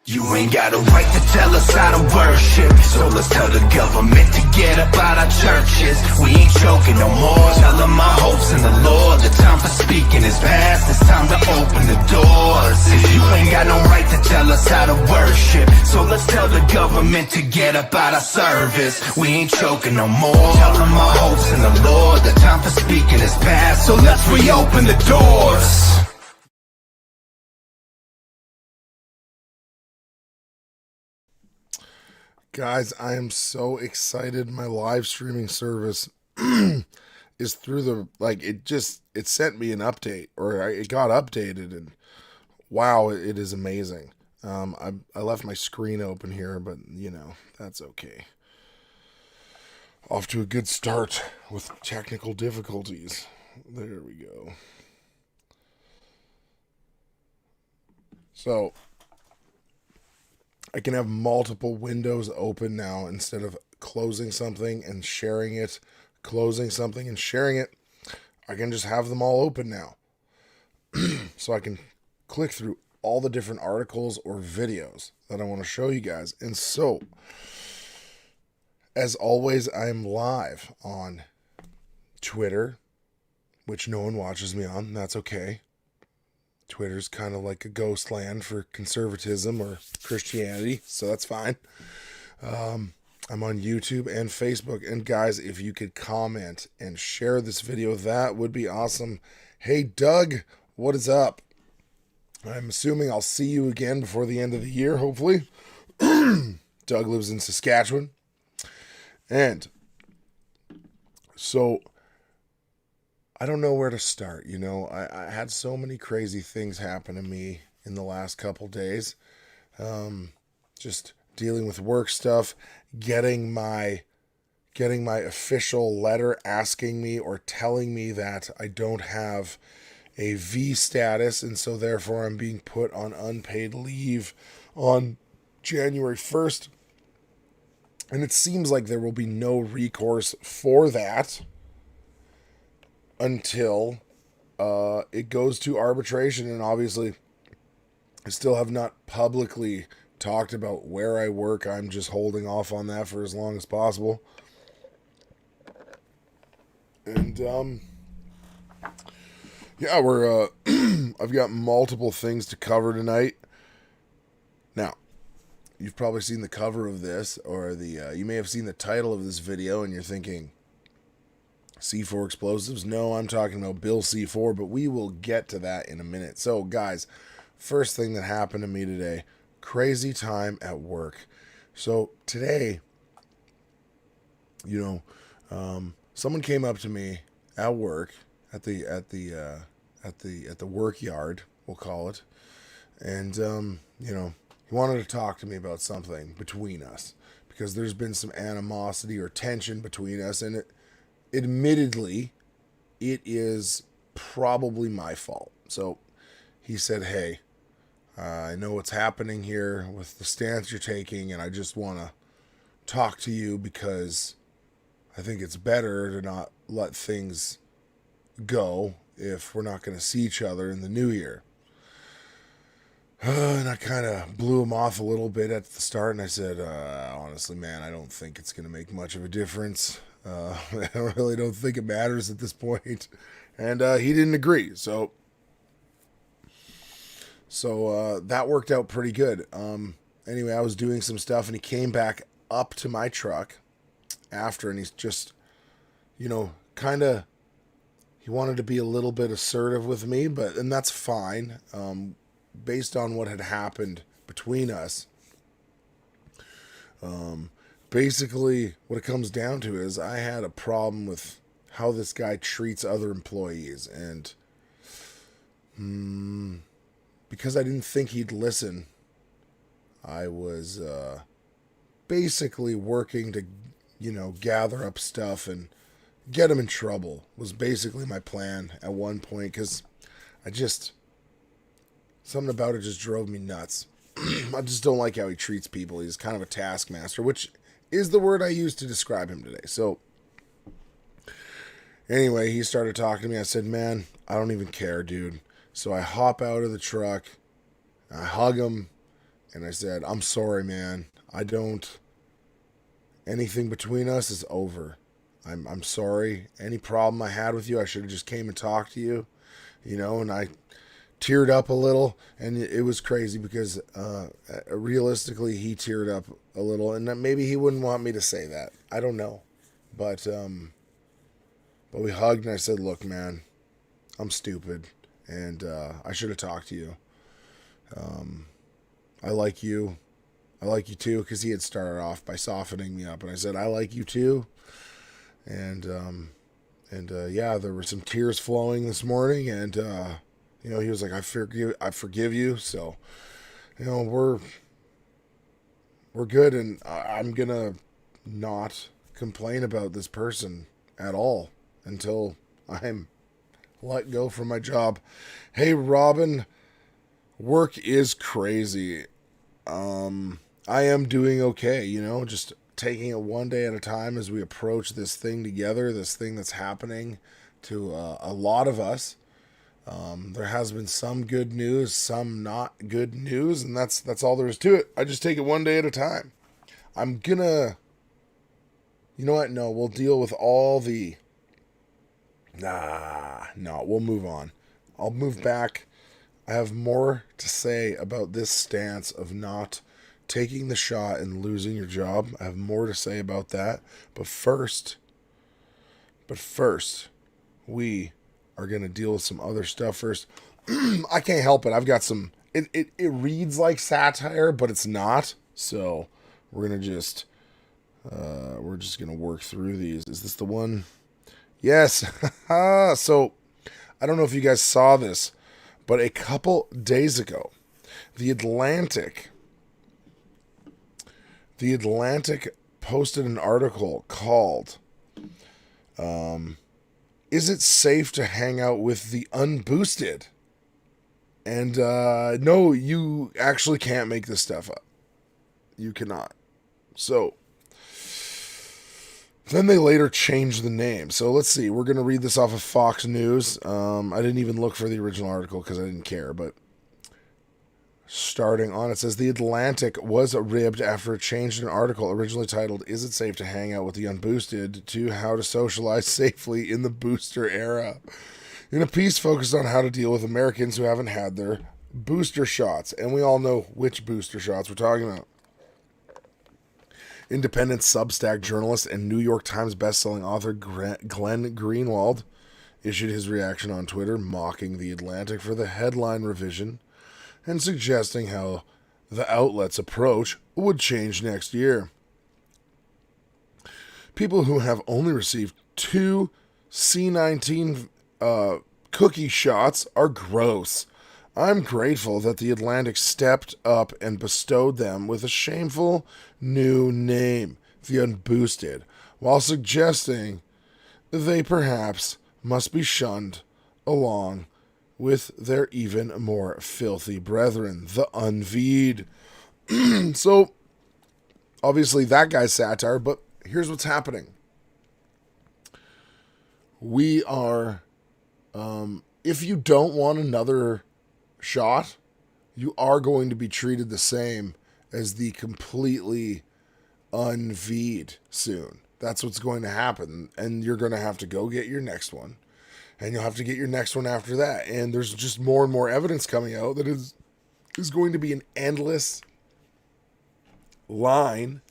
You ain't got a right to tell us how to worship, so let's tell the government to get up out our churches. We ain't choking no more, tell them our hopes in the Lord. The time for speaking is past, it's time to open the doors. You ain't got no right to tell us how to worship, so let's tell the government to get up out our service. We ain't choking no more, tell them our hopes in the Lord. The time for speaking is past, so let's reopen the doors. Guys, I am so excited. My live streaming service is through the, it sent me an update, or it got updated, and wow, it is amazing. I left my screen open here, but, that's okay. Off to a good start with technical difficulties. There we go. So I can have multiple windows open now instead of closing something and sharing it, closing something and sharing it. I can just have them all open now. So I can click through all the different articles or videos that I want to show you guys. And so, as always, I am live on Twitter, which no one watches me on. That's okay. Twitter's kind of like a ghost land for conservatism or Christianity, so that's fine. I'm on YouTube and Facebook, and guys, if you could comment and share this video, that would be awesome. Hey, Doug, what is up? I'm assuming I'll see you again before the end of the year, hopefully. Doug lives in Saskatchewan. And so I don't know where to start. I had so many crazy things happen to me in the last couple days. Just dealing with work stuff, getting my official letter asking me or telling me that I don't have a V status, and so therefore I'm being put on unpaid leave on January 1st. And it seems like there will be no recourse for that until it goes to arbitration. And obviously, I still have not publicly talked about where I work. I'm just holding off on that for as long as possible. And yeah, we're I've got multiple things to cover tonight. Now, you've probably seen the cover of this, or you may have seen the title of this video, and you're thinking, C4 explosives? No, I'm talking about Bill C4, but we will get to that in a minute. So, guys, first thing that happened to me today, crazy time at work. So today, someone came up to me at work, at the work yard, we'll call it, and he wanted to talk to me about something between us, because there's been some animosity or tension between us, and admittedly, it is probably my fault. So he said, hey, I know what's happening here with the stance you're taking, and I just want to talk to you because I think it's better to not let things go if we're not going to see each other in the new year. And I kind of blew him off a little bit at the start, and I said, honestly, man, I don't think it's going to make much of a difference. I really don't think it matters at this point. And he didn't agree. So that worked out pretty good. Anyway, I was doing some stuff, and he came back up to my truck after, and he's just, he wanted to be a little bit assertive with me, and that's fine. Based on what had happened between us. Basically, what it comes down to is I had a problem with how this guy treats other employees, and because I didn't think he'd listen, I was basically working to, gather up stuff and get him in trouble, was basically my plan at one point, because something about it just drove me nuts. I just don't like how he treats people. He's kind of a taskmaster, which is the word I used to describe him today. So Anyway, he started talking to me. I said, man, I don't even care, dude. So I hop out of the truck. I hug him. And I said, I'm sorry, man. I don't. Anything between us is over. I'm sorry. Any problem I had with you, I should have just came and talked to you. And I teared up a little, and it was crazy because realistically he teared up a little, and maybe he wouldn't want me to say that. I don't know. But we hugged, and I said, look, man, I'm stupid, and I should have talked to you. I like you. I like you too, because he had started off by softening me up, and I said, I like you too. And yeah, there were some tears flowing this morning, and he was like, I forgive you. So, we're good, and I'm gonna not complain about this person at all until I'm let go from my job. Hey, Robin, work is crazy. I am doing okay, just taking it one day at a time as we approach this thing together, this thing that's happening to a lot of us. There has been some good news, some not good news, and that's all there is to it. I just take it one day at a time. I'm gonna, you know what? No, we'll deal with all the. No, we'll move on. I'll move back. I have more to say about this stance of not taking the shot and losing your job. I have more to say about that. But first, we are going to deal with some other stuff first. I can't help it. I've got some, it reads like satire, but it's not. So we're going to just going to work through these. Is this the one? Yes. So I don't know if you guys saw this, but a couple days ago, The Atlantic posted an article called, Is It Safe to Hang Out with the Unboosted? And no, you actually can't make this stuff up. You cannot. So then they later changed the name. So let's see. We're going to read this off of Fox News. I didn't even look for the original article because I didn't care, but starting on, it says The Atlantic was ribbed after it changed an article originally titled, Is It Safe to Hang Out with the Unboosted, to How to Socialize Safely in the Booster Era, in a piece focused on how to deal with Americans who haven't had their booster shots. And we all know which booster shots we're talking about. Independent Substack journalist and New York Times bestselling author Glenn Greenwald issued his reaction on Twitter, mocking The Atlantic for the headline revision and suggesting how the outlet's approach would change next year. People who have only received 2 C19 cookie shots are gross. I'm grateful that The Atlantic stepped up and bestowed them with a shameful new name, The Unboosted, while suggesting they perhaps must be shunned along with their even more filthy brethren, the Unveed. So, obviously that guy's satire, but here's what's happening. We are, if you don't want another shot, you are going to be treated the same as the completely unveed soon. That's what's going to happen. And you're going to have to go get your next one. And you'll have to get your next one after that. And there's just more and more evidence coming out that is going to be an endless line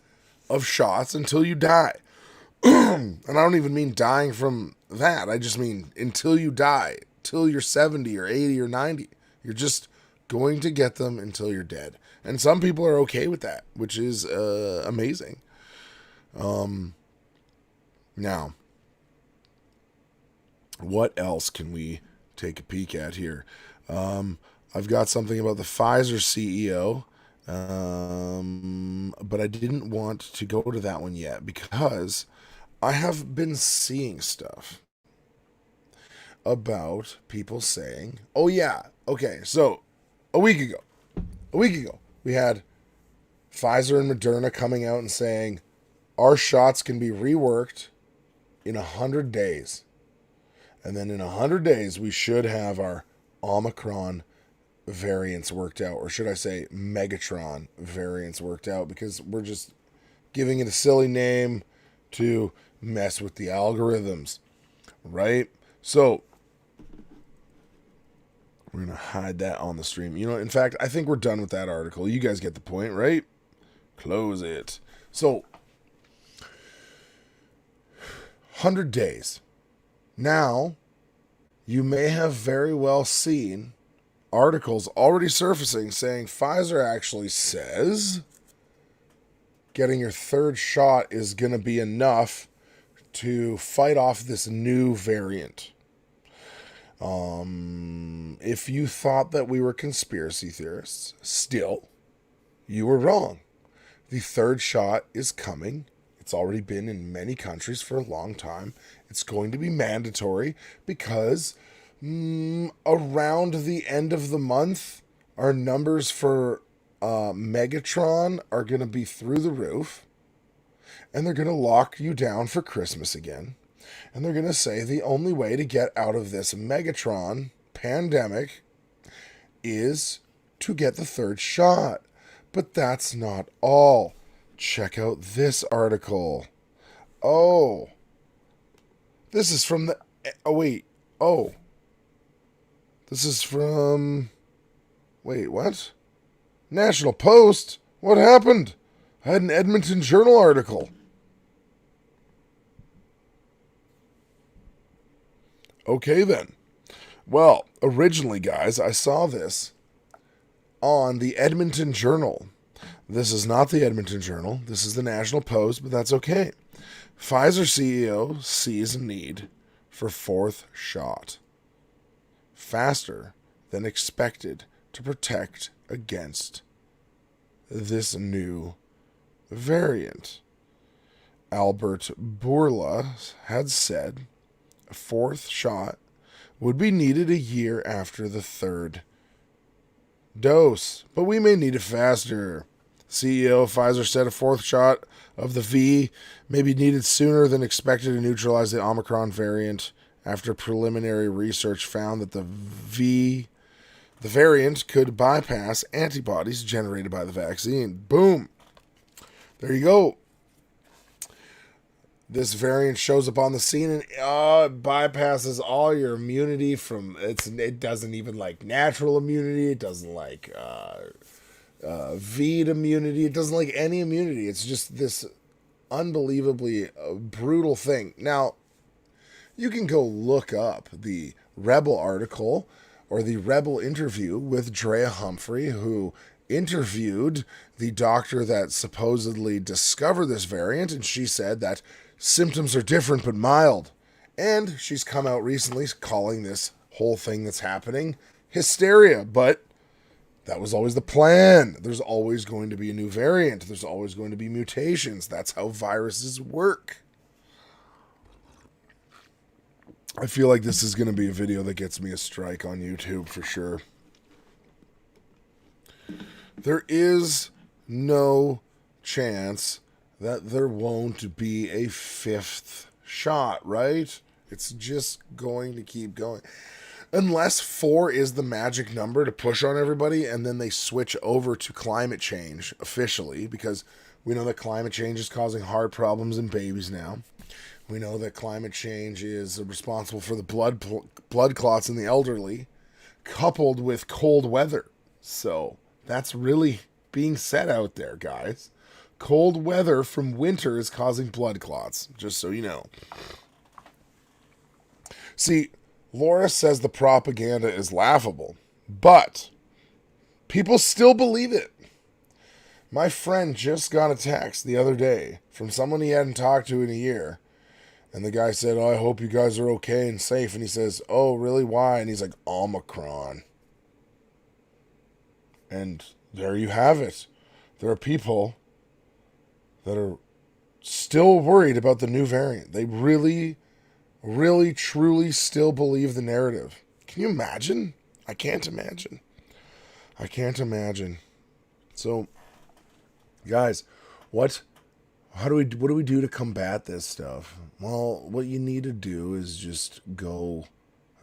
of shots until you die. And I don't even mean dying from that. I just mean until you die, till you're 70 or 80 or 90. You're just going to get them until you're dead. And some people are okay with that, which is amazing. Now, what else can we take a peek at here? I've got something about the Pfizer CEO, but I didn't want to go to that one yet because I have been seeing stuff about people saying, oh yeah, okay, so a week ago, we had Pfizer and Moderna coming out and saying our shots can be reworked in 100 days. And then in 100 days, we should have our Omicron variants worked out. Or should I say Megatron variants worked out? Because we're just giving it a silly name to mess with the algorithms. Right? So, we're going to hide that on the stream. You know, in fact, I think we're done with that article. You guys get the point, right? Close it. So, 100 days. Now, you may have very well seen articles already surfacing saying Pfizer actually says getting your third shot is going to be enough to fight off this new variant. If you thought that we were conspiracy theorists, still, you were wrong. The third shot is coming. It's already been in many countries for a long time. It's going to be mandatory because around the end of the month, our numbers for Megatron are going to be through the roof. And they're going to lock you down for Christmas again. And they're going to say the only way to get out of this Megatron pandemic is to get the third shot. But that's not all. Check out this article. Oh. This is from the... Oh, wait. Oh. This is from... Wait, what? National Post? What happened? I had an Edmonton Journal article. Okay, then. Well, originally, guys, I saw this on the Edmonton Journal. This is not the Edmonton Journal. This is the National Post, but that's okay. Pfizer CEO sees a need for fourth shot. Faster than expected to protect against this new variant. Albert Bourla had said a fourth shot would be needed a year after the third dose, but we may need it faster. CEO of Pfizer said a fourth shot of the V may be needed sooner than expected to neutralize the Omicron variant after preliminary research found that the variant could bypass antibodies generated by the vaccine. Boom. There you go. This variant shows up on the scene and it bypasses all your immunity from it doesn't even like natural immunity. It doesn't like V'd immunity. It doesn't like any immunity. It's just this unbelievably brutal thing. Now, you can go look up the Rebel article or the Rebel interview with Drea Humphrey, who interviewed the doctor that supposedly discovered this variant, and she said that symptoms are different but mild. And she's come out recently calling this whole thing that's happening hysteria, but that was always the plan. There's always going to be a new variant. There's always going to be mutations. That's how viruses work. I feel like this is going to be a video that gets me a strike on YouTube for sure. There is no chance that there won't be a fifth shot, right? It's just going to keep going. Unless 4 is the magic number to push on everybody, and then they switch over to climate change officially, because we know that climate change is causing heart problems in babies now. We know that climate change is responsible for the blood clots in the elderly, coupled with cold weather. So that's really being said out there, guys. Cold weather from winter is causing blood clots, just so you know. See, Laura says the propaganda is laughable, but people still believe it. My friend just got a text the other day from someone he hadn't talked to in a year. And the guy said, "Oh, I hope you guys are okay and safe." And he says, "Oh, really? Why?" And he's like, "Omicron." And there you have it. There are people that are still worried about the new variant. They really, really, truly still believe the narrative. Can you imagine? I can't imagine. I can't imagine. So, guys, what What do we do to combat this stuff? Well, what you need to do is just go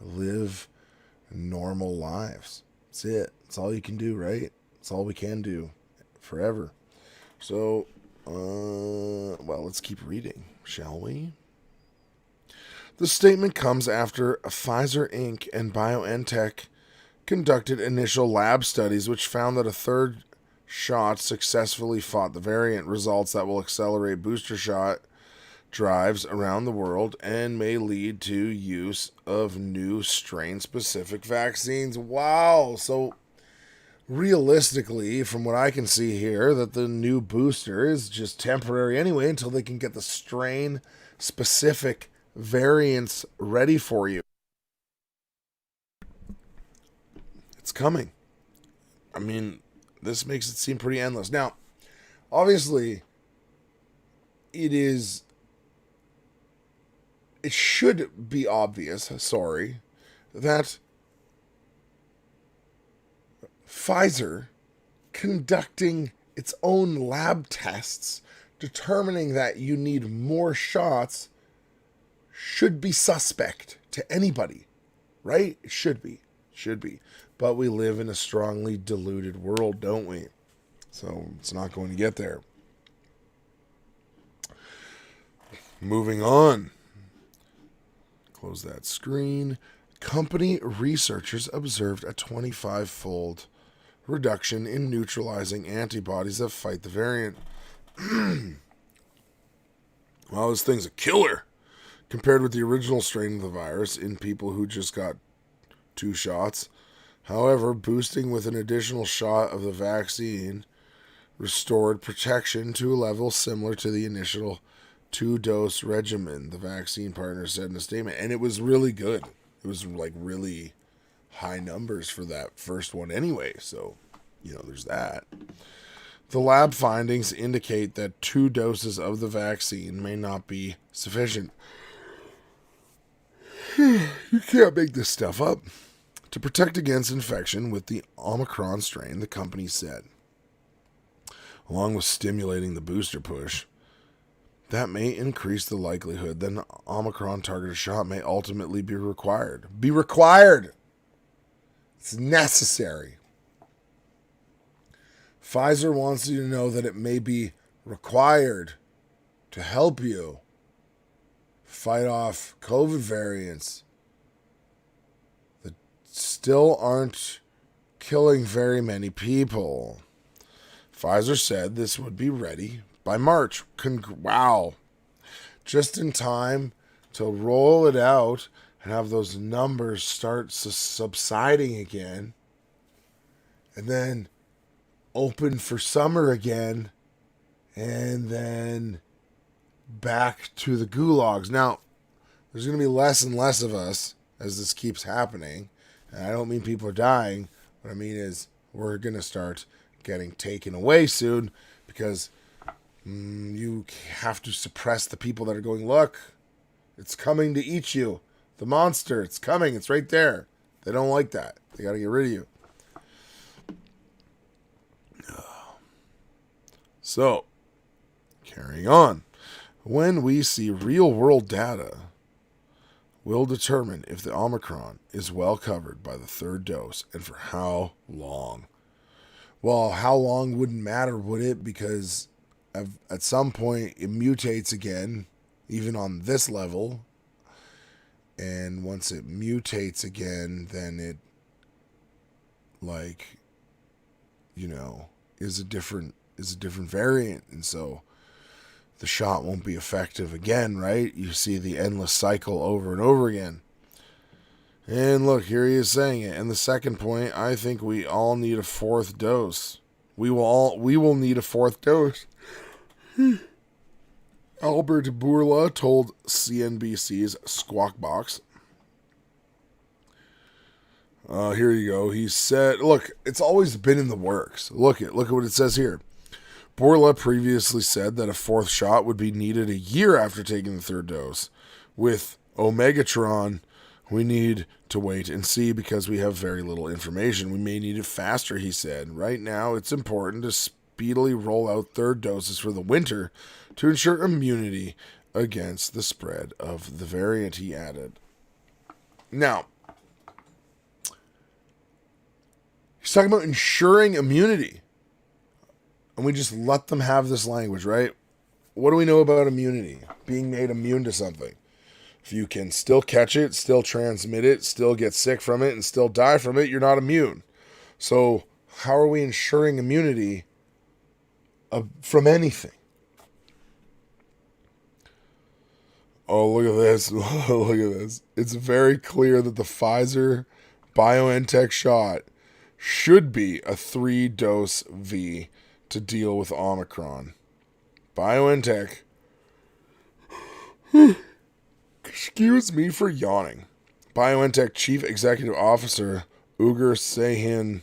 live normal lives. That's it. That's all you can do, right? That's all we can do forever. So, well, let's keep reading, shall we? The statement comes after Pfizer Inc. and BioNTech conducted initial lab studies which found that a third shot successfully fought the variant, results that will accelerate booster shot drives around the world and may lead to use of new strain-specific vaccines. Wow. So realistically, from what I can see here, that the new booster is just temporary anyway until they can get the strain-specific variants ready for you. It's coming. I mean, this makes it seem pretty endless. Now, obviously, it should be obvious, that Pfizer conducting its own lab tests, determining that you need more shots, should be suspect to anybody, right? It should be. But we live in a strongly diluted world, don't we? So it's not going to get there. Moving on. Close that screen. Company researchers observed a 25-fold reduction in neutralizing antibodies that fight the variant. Well, this thing's a killer compared with the original strain of the virus in people who just got 2 shots. However, boosting with an additional shot of the vaccine restored protection to a level similar to the initial 2-dose regimen, the vaccine partner said in a statement. And it was really good. It was like really high numbers for that first one anyway. So, there's that. The lab findings indicate that 2 doses of the vaccine may not be sufficient. You can't make this stuff up. To protect against infection with the Omicron strain, the company said. Along with stimulating the booster push, that may increase the likelihood that an Omicron-targeted shot may ultimately be required. Be required! It's necessary. Pfizer wants you to know that it may be required to help you fight off COVID variants that still aren't killing very many people. Pfizer said this would be ready by March. Wow. Just in time to roll it out and have those numbers start subsiding again. And then open for summer again. And then back to the gulags. Now, there's going to be less and less of us as this keeps happening. And I don't mean people are dying. What I mean is we're going to start getting taken away soon because you have to suppress the people that are going, look, it's coming to eat you. The monster, it's coming. It's right there. They don't like that. They got to get rid of you. So, carrying on. When we see real-world data, we'll determine if the Omicron is well covered by the 3rd dose and for how long. Well, how long wouldn't matter, would it? Because at some point it mutates again, even on this level. And once it mutates again, then it, is a different variant. And so the shot won't be effective again, right? You see the endless cycle over and over again. And look, here he is saying it. And the second point, I think we all need a 4th dose. We will need a 4th dose. Albert Bourla told CNBC's Squawk Box. Here you go. He said, look, it's always been in the works. Look at what it says here. Bourla previously said that a 4th shot would be needed a year after taking the 3rd dose. With Omegatron, we need to wait and see because we have very little information. We may need it faster, he said. Right now, it's important to speedily roll out third doses for the winter to ensure immunity against the spread of the variant, he added. Now, he's talking about ensuring immunity. And we just let them have this language, right? What do we know about immunity? Being made immune to something. If you can still catch it, still transmit it, still get sick from it, and still die from it, you're not immune. So how are we ensuring immunity from anything? Oh, look at this. Look at this. It's very clear that the Pfizer BioNTech shot should be a 3-dose V to deal with Omicron. BioNTech. Excuse me for yawning. BioNTech Chief Executive Officer Ugur Sahin,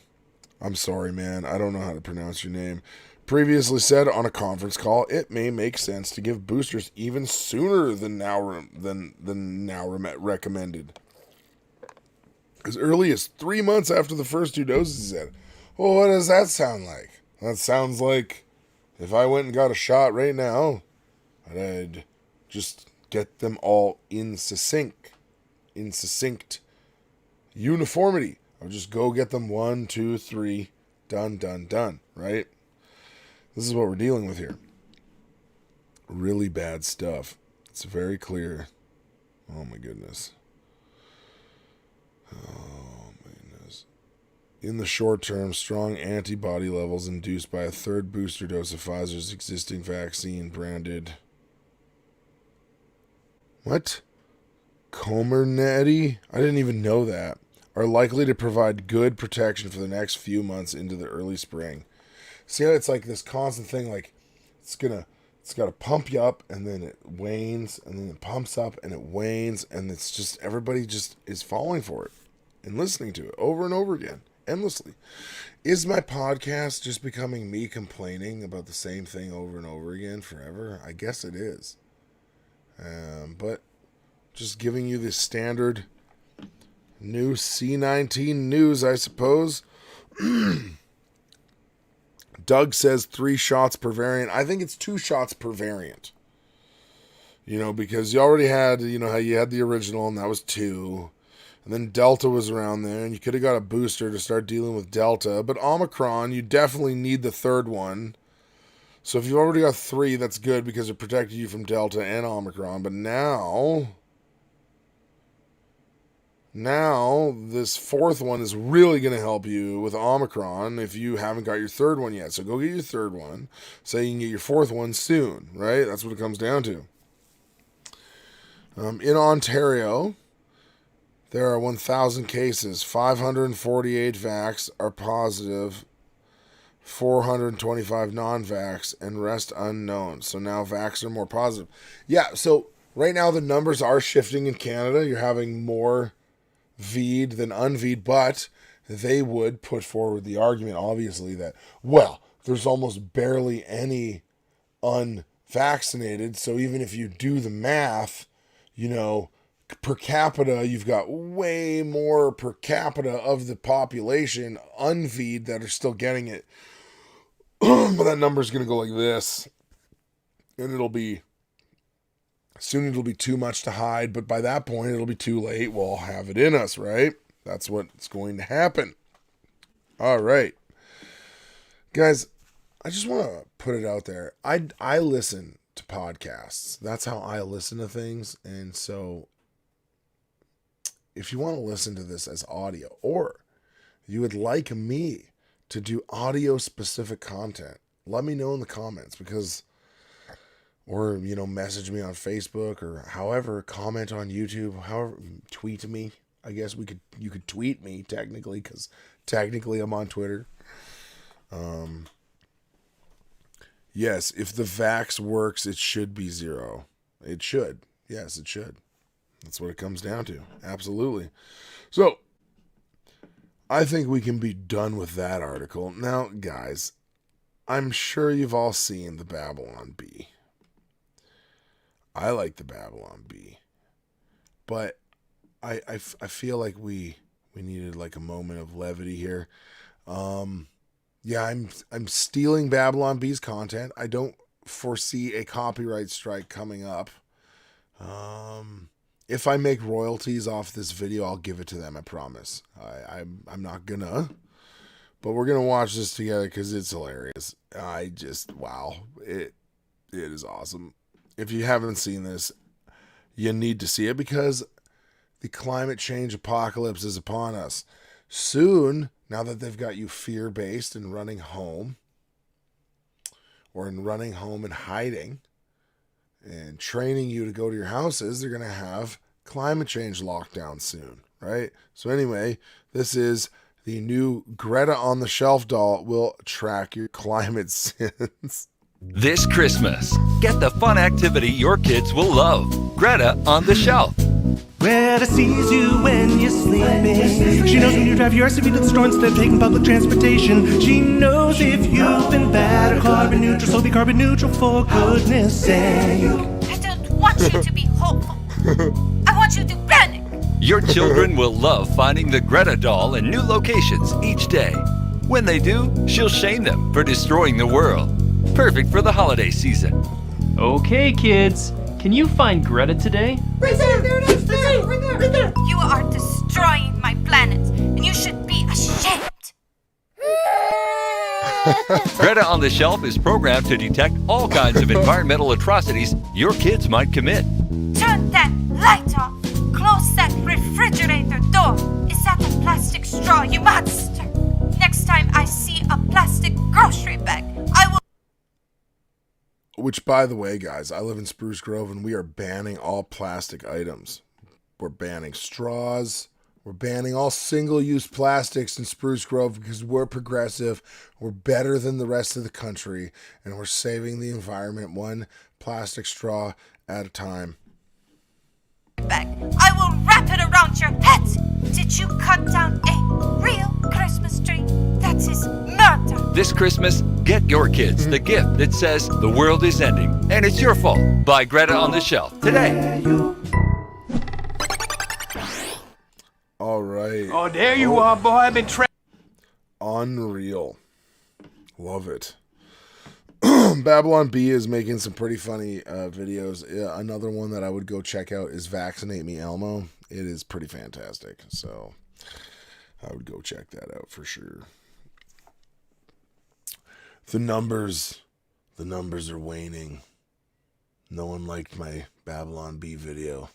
I'm sorry, man, I don't know how to pronounce your name, previously said on a conference call it may make sense to give boosters even sooner than now recommended. As early as 3 months after the first 2 doses, he said. Well, what does that sound like? That sounds like if I went and got a shot right now, I'd just get them all in succinct uniformity. I'll just go get them 1, 2, 3, done, right? This is what we're dealing with here. Really bad stuff. It's very clear. Oh my goodness. In the short term, strong antibody levels induced by a third booster dose of Pfizer's existing vaccine branded... What? Comirnaty? I didn't even know that. Are likely to provide good protection for the next few months into the early spring. See how it's like this constant thing, like it's got to pump you up and then it wanes and then it pumps up and it wanes and it's just everybody just is falling for it and listening to it over and over again, endlessly. Is my podcast just becoming me complaining about the same thing over and over again forever? I guess it is. But just giving you the standard new C19 news, I suppose. Doug says 3 shots per variant. I think it's 2 shots per variant. Because you already had, how you had the original and that was 2. And then Delta was around there and you could have got a booster to start dealing with Delta. But Omicron, you definitely need the 3rd one. So if you've already got 3, that's good because it protected you from Delta and Omicron. But now this 4th one is really going to help you with Omicron if you haven't got your 3rd one yet. So go get your 3rd one so you can get your 4th one soon, right? That's what it comes down to. In Ontario, there are 1,000 cases. 548 vax are positive. 425 non-vax, and rest unknown. So now vax are more positive. Yeah, so right now the numbers are shifting in Canada. You're having more V'd than unV'd, but they would put forward the argument, obviously, that, well, there's almost barely any unvaccinated, so even if you do the math, per capita, you've got way more per capita of the population unV'd that are still getting it. But that number's going to go like this. And soon it'll be too much to hide, but by that point it'll be too late. We'll have it in us, right? That's what's going to happen. All right. Guys, I just want to put it out there. I listen to podcasts. That's how I listen to things. And so if you want to listen to this as audio, or you would like me to do audio specific content, let me know in the comments, or message me on Facebook, or however, comment on YouTube, however, tweet me. I guess you could tweet me technically, because technically I'm on Twitter. Yes, if the vax works, it should be 0. It should. Yes, it should. That's what it comes down to. Absolutely. So, I think we can be done with that article. Now, guys, I'm sure you've all seen the Babylon Bee. I like the Babylon Bee. But I feel like we needed like a moment of levity here. Yeah, I'm stealing Babylon Bee's content. I don't foresee a copyright strike coming up. If I make royalties off this video, I'll give it to them. I promise. I'm not gonna, but we're gonna watch this together because it's hilarious. Wow, it is awesome. If you haven't seen this, you need to see it because the climate change apocalypse is upon us. Soon, now that they've got you fear-based and running home, or in running home and hiding, and training you to go to your houses, they're going to have climate change lockdown soon, right? So anyway, this is the new Greta on the Shelf doll will track your climate sins. This Christmas, get the fun activity your kids will love. Greta on the Shelf. Greta sees you when you're sleeping. She knows when you drive your SUV to the store instead of taking public transportation. She knows if you've been bad or carbon neutral, so be carbon neutral for goodness sake. I don't want you to be hopeful. I want you to panic. Your children will love finding the Greta doll in new locations each day. When they do, she'll shame them for destroying the world. Perfect for the holiday season. Okay, kids. Can you find Greta today? Right there, there it is, there, right there, right there. You are destroying my planet, and you should be ashamed. Greta on the Shelf is programmed to detect all kinds of environmental atrocities your kids might commit. Turn that light off. Close that refrigerator door. Is that a plastic straw, you monster? Next time I see a plastic grocery bag, I will... Which, by the way, guys, I live in Spruce Grove and we are banning all plastic items. We're banning straws. We're banning all single-use plastics in Spruce Grove because we're progressive. We're better than the rest of the country, and we're saving the environment one plastic straw at a time. Bag. I will wrap it around your head. Did you cut down a real Christmas tree? That is murder. This Christmas, get your kids the gift that says the world is ending and it's your fault. Buy Greta on the Shelf today. All right. Oh, there you are, boy. I've been Unreal. Love it. Babylon Bee is making some pretty funny videos. Yeah, another one that I would go check out is Vaccinate Me Elmo. It is pretty fantastic. So I would go check that out for sure. The numbers are waning. No one liked my Babylon Bee video.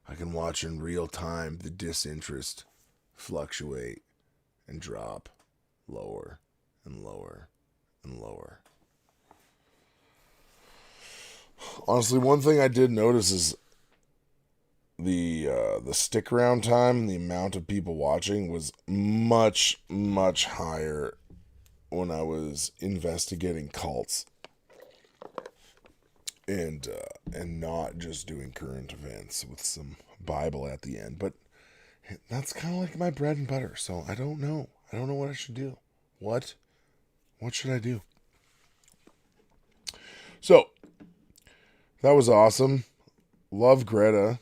I can watch in real time the disinterest fluctuate and drop lower and lower and lower. Honestly, one thing I did notice is the stick around time, the amount of people watching was much, much higher when I was investigating cults and not just doing current events with some Bible at the end. But that's kind of like my bread and butter. So I don't know. I don't know what I should do. What should I do? So that was awesome. Love Greta.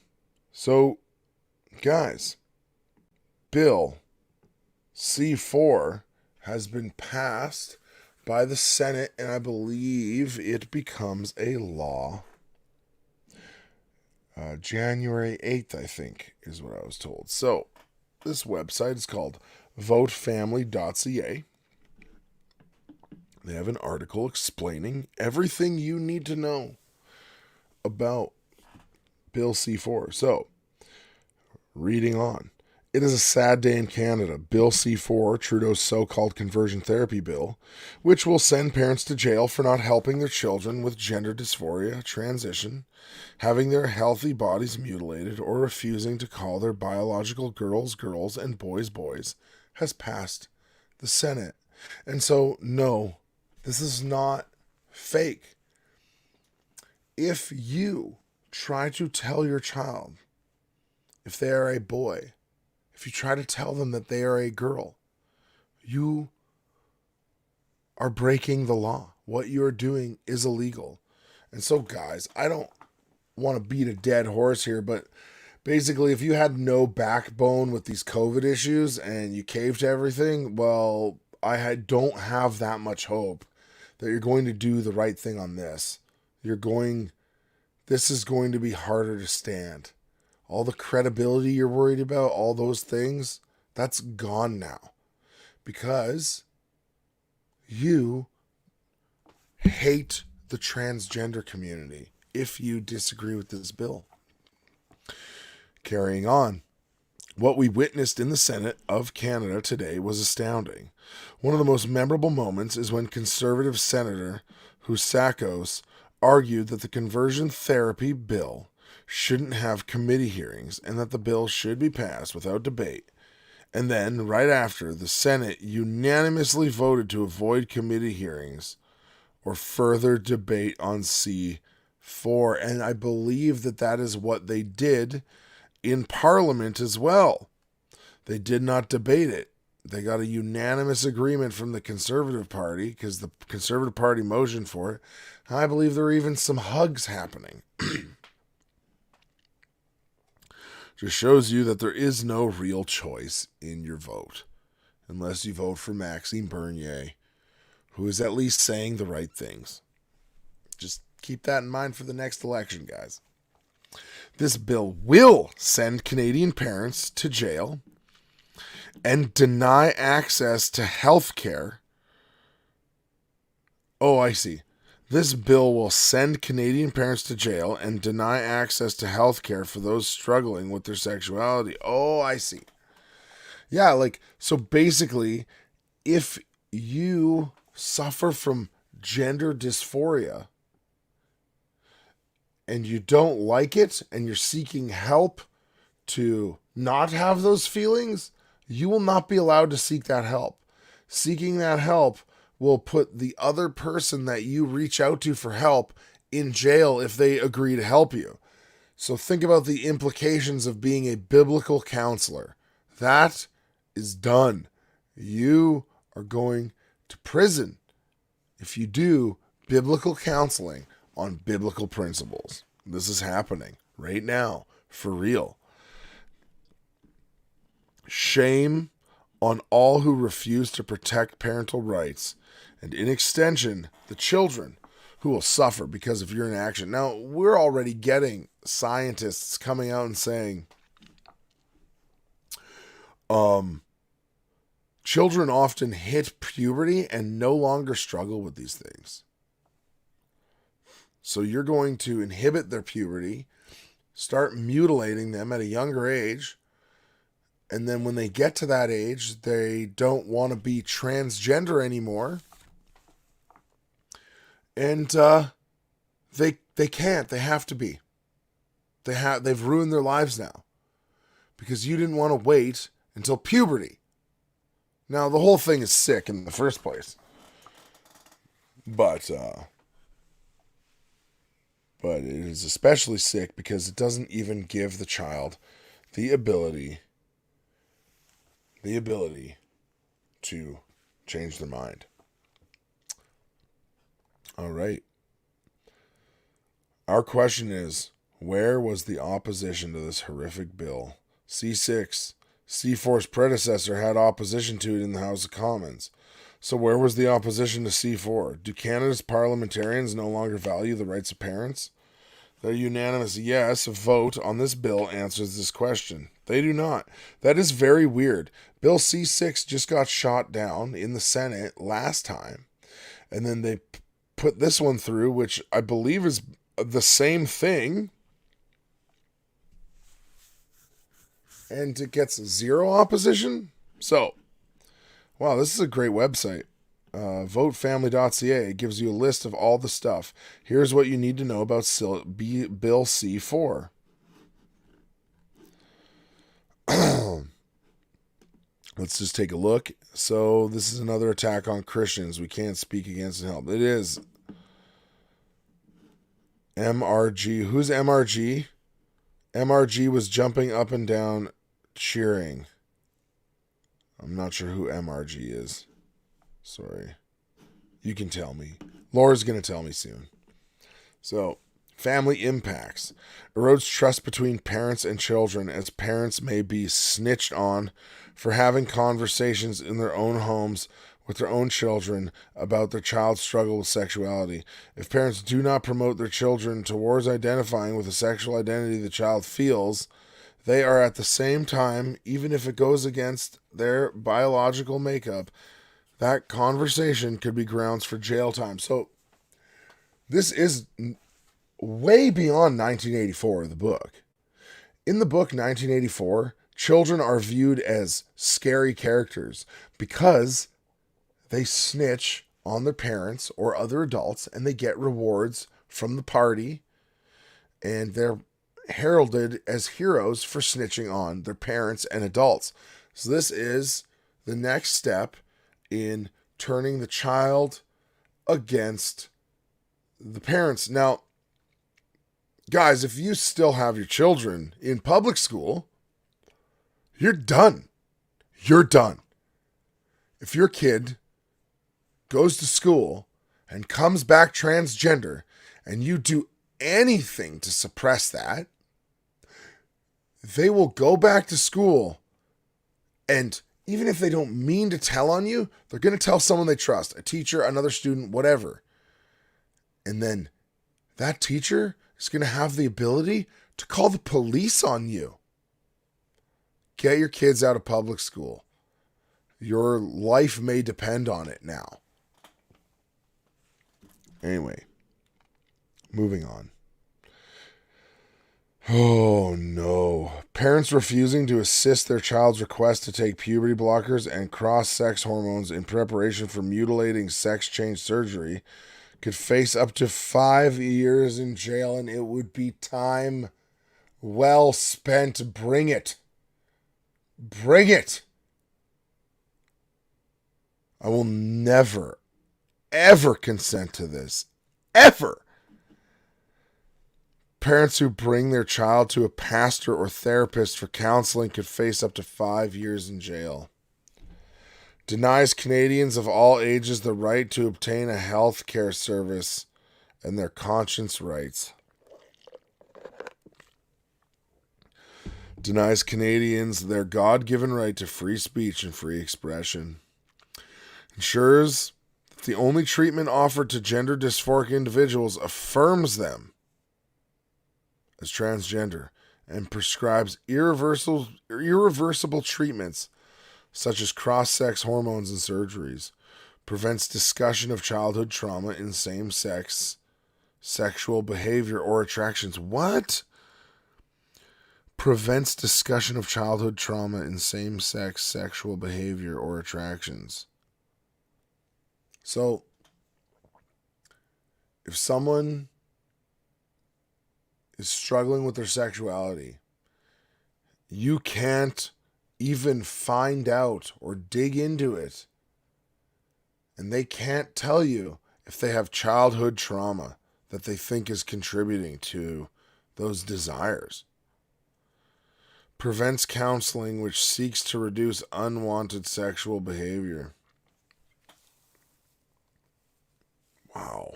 So, guys, Bill C-4 has been passed by the Senate, and I believe it becomes a law. January 8th, I think, is what I was told. So, this website is called votefamily.ca. They have an article explaining everything you need to know about Bill C-4. So, reading on. It is a sad day in Canada. Bill C-4, Trudeau's so-called conversion therapy bill, which will send parents to jail for not helping their children with gender dysphoria, transition, having their healthy bodies mutilated, or refusing to call their biological girls girls and boys boys, has passed the Senate. And so, no, this is not fake. If you try to tell your child, if they are a boy, if you try to tell them that they are a girl, you are breaking the law. What you're doing is illegal. And so, guys, I don't want to beat a dead horse here, but basically, if you had no backbone with these COVID issues and you caved to everything, well, don't have that much hope that you're going to do the right thing on this. This is going to be harder to stand. All the credibility you're worried about, all those things, that's gone now. Because you hate the transgender community if you disagree with this bill. Carrying on. What we witnessed in the Senate of Canada today was astounding. One of the most memorable moments is when Conservative Senator Housakos argued that the conversion therapy bill shouldn't have committee hearings and that the bill should be passed without debate. And then, right after, the Senate unanimously voted to avoid committee hearings or further debate on C4. And I believe that is what they did in Parliament as well. They did not debate it. They got a unanimous agreement from the Conservative Party because the Conservative Party motioned for it. I believe there were even some hugs happening. Just shows you that there is no real choice in your vote unless you vote for Maxime Bernier, who is at least saying the right things. Just keep that in mind for the next election, guys. This bill will send Canadian parents to jail and deny access to health care. Oh, I see. This bill will send Canadian parents to jail and deny access to health care for those struggling with their sexuality. Oh, I see. Yeah, so basically, if you suffer from gender dysphoria and you don't like it and you're seeking help to not have those feelings, you will not be allowed to seek that help. Seeking that help will put the other person that you reach out to for help in jail if they agree to help you. So think about the implications of being a biblical counselor. That is done. You are going to prison if you do biblical counseling on biblical principles. This is happening right now, for real. Shame on all who refuse to protect parental rights, and in extension, the children who will suffer because of your inaction. Now, we're already getting scientists coming out and saying, children often hit puberty and no longer struggle with these things. So you're going to inhibit their puberty, start mutilating them at a younger age, and then when they get to that age, they don't want to be transgender anymore. And they can't. They have to be. They've ruined their lives now because you didn't want to wait until puberty. Now, the whole thing is sick in the first place. But it is especially sick because it doesn't even give the child the ability to change their mind. All right. Our question is, where was the opposition to this horrific bill? C6, C4's predecessor, had opposition to it in the House of Commons. So where was the opposition to C4? Do Canada's parliamentarians no longer value the rights of parents? The unanimous yes vote on this bill answers this question. They do not. That is very weird. Bill C6 just got shot down in the Senate last time. And then they put this one through, which I believe is the same thing. And it gets zero opposition. So, wow, this is a great website. Votefamily.ca. It gives you a list of all the stuff. Here's what you need to know about Bill C4. Let's just take a look. So this is another attack on Christians. We can't speak against and help. It is MRG. Who's MRG? MRG was jumping up and down cheering. I'm not sure who MRG is. Sorry. You can tell me. Laura's going to tell me soon. So, family impacts. Erodes trust between parents and children as parents may be snitched on for having conversations in their own homes with their own children about their child's struggle with sexuality. If parents do not promote their children towards identifying with the sexual identity the child feels, they are at the same time, even if it goes against their biological makeup, that conversation could be grounds for jail time. So this is way beyond 1984, the book. In the book 1984, children are viewed as scary characters because they snitch on their parents or other adults and they get rewards from the party, and they're heralded as heroes for snitching on their parents and adults. So this is the next step in turning the child against the parents. Now, guys, if you still have your children in public school, you're done. You're done. If your kid goes to school and comes back transgender and you do anything to suppress that, they will go back to school, and even if they don't mean to tell on you, they're going to tell someone they trust, a teacher, another student, whatever. And then that teacher is going to have the ability to call the police on you. Get your kids out of public school. Your life may depend on it now. Anyway, moving on. Oh no. Parents refusing to assist their child's request to take puberty blockers and cross-sex hormones in preparation for mutilating sex change surgery could face up to 5 years in jail, and it would be time well spent. Bring it. Bring it. I will never, ever consent to this. Ever. Parents who bring their child to a pastor or therapist for counseling could face up to 5 years in jail. Denies Canadians of all ages the right to obtain a health care service and their conscience rights. Denies Canadians their God-given right to free speech and free expression. Ensures that the only treatment offered to gender dysphoric individuals affirms them as transgender and prescribes irreversible treatments such as cross-sex hormones and surgeries, prevents discussion of childhood trauma in same-sex sexual behavior or attractions. What? Prevents discussion of childhood trauma in same-sex sexual behavior or attractions. So, if someone is struggling with their sexuality, you can't even find out or dig into it. And they can't tell you if they have childhood trauma that they think is contributing to those desires. Prevents counseling which seeks to reduce unwanted sexual behavior. Wow.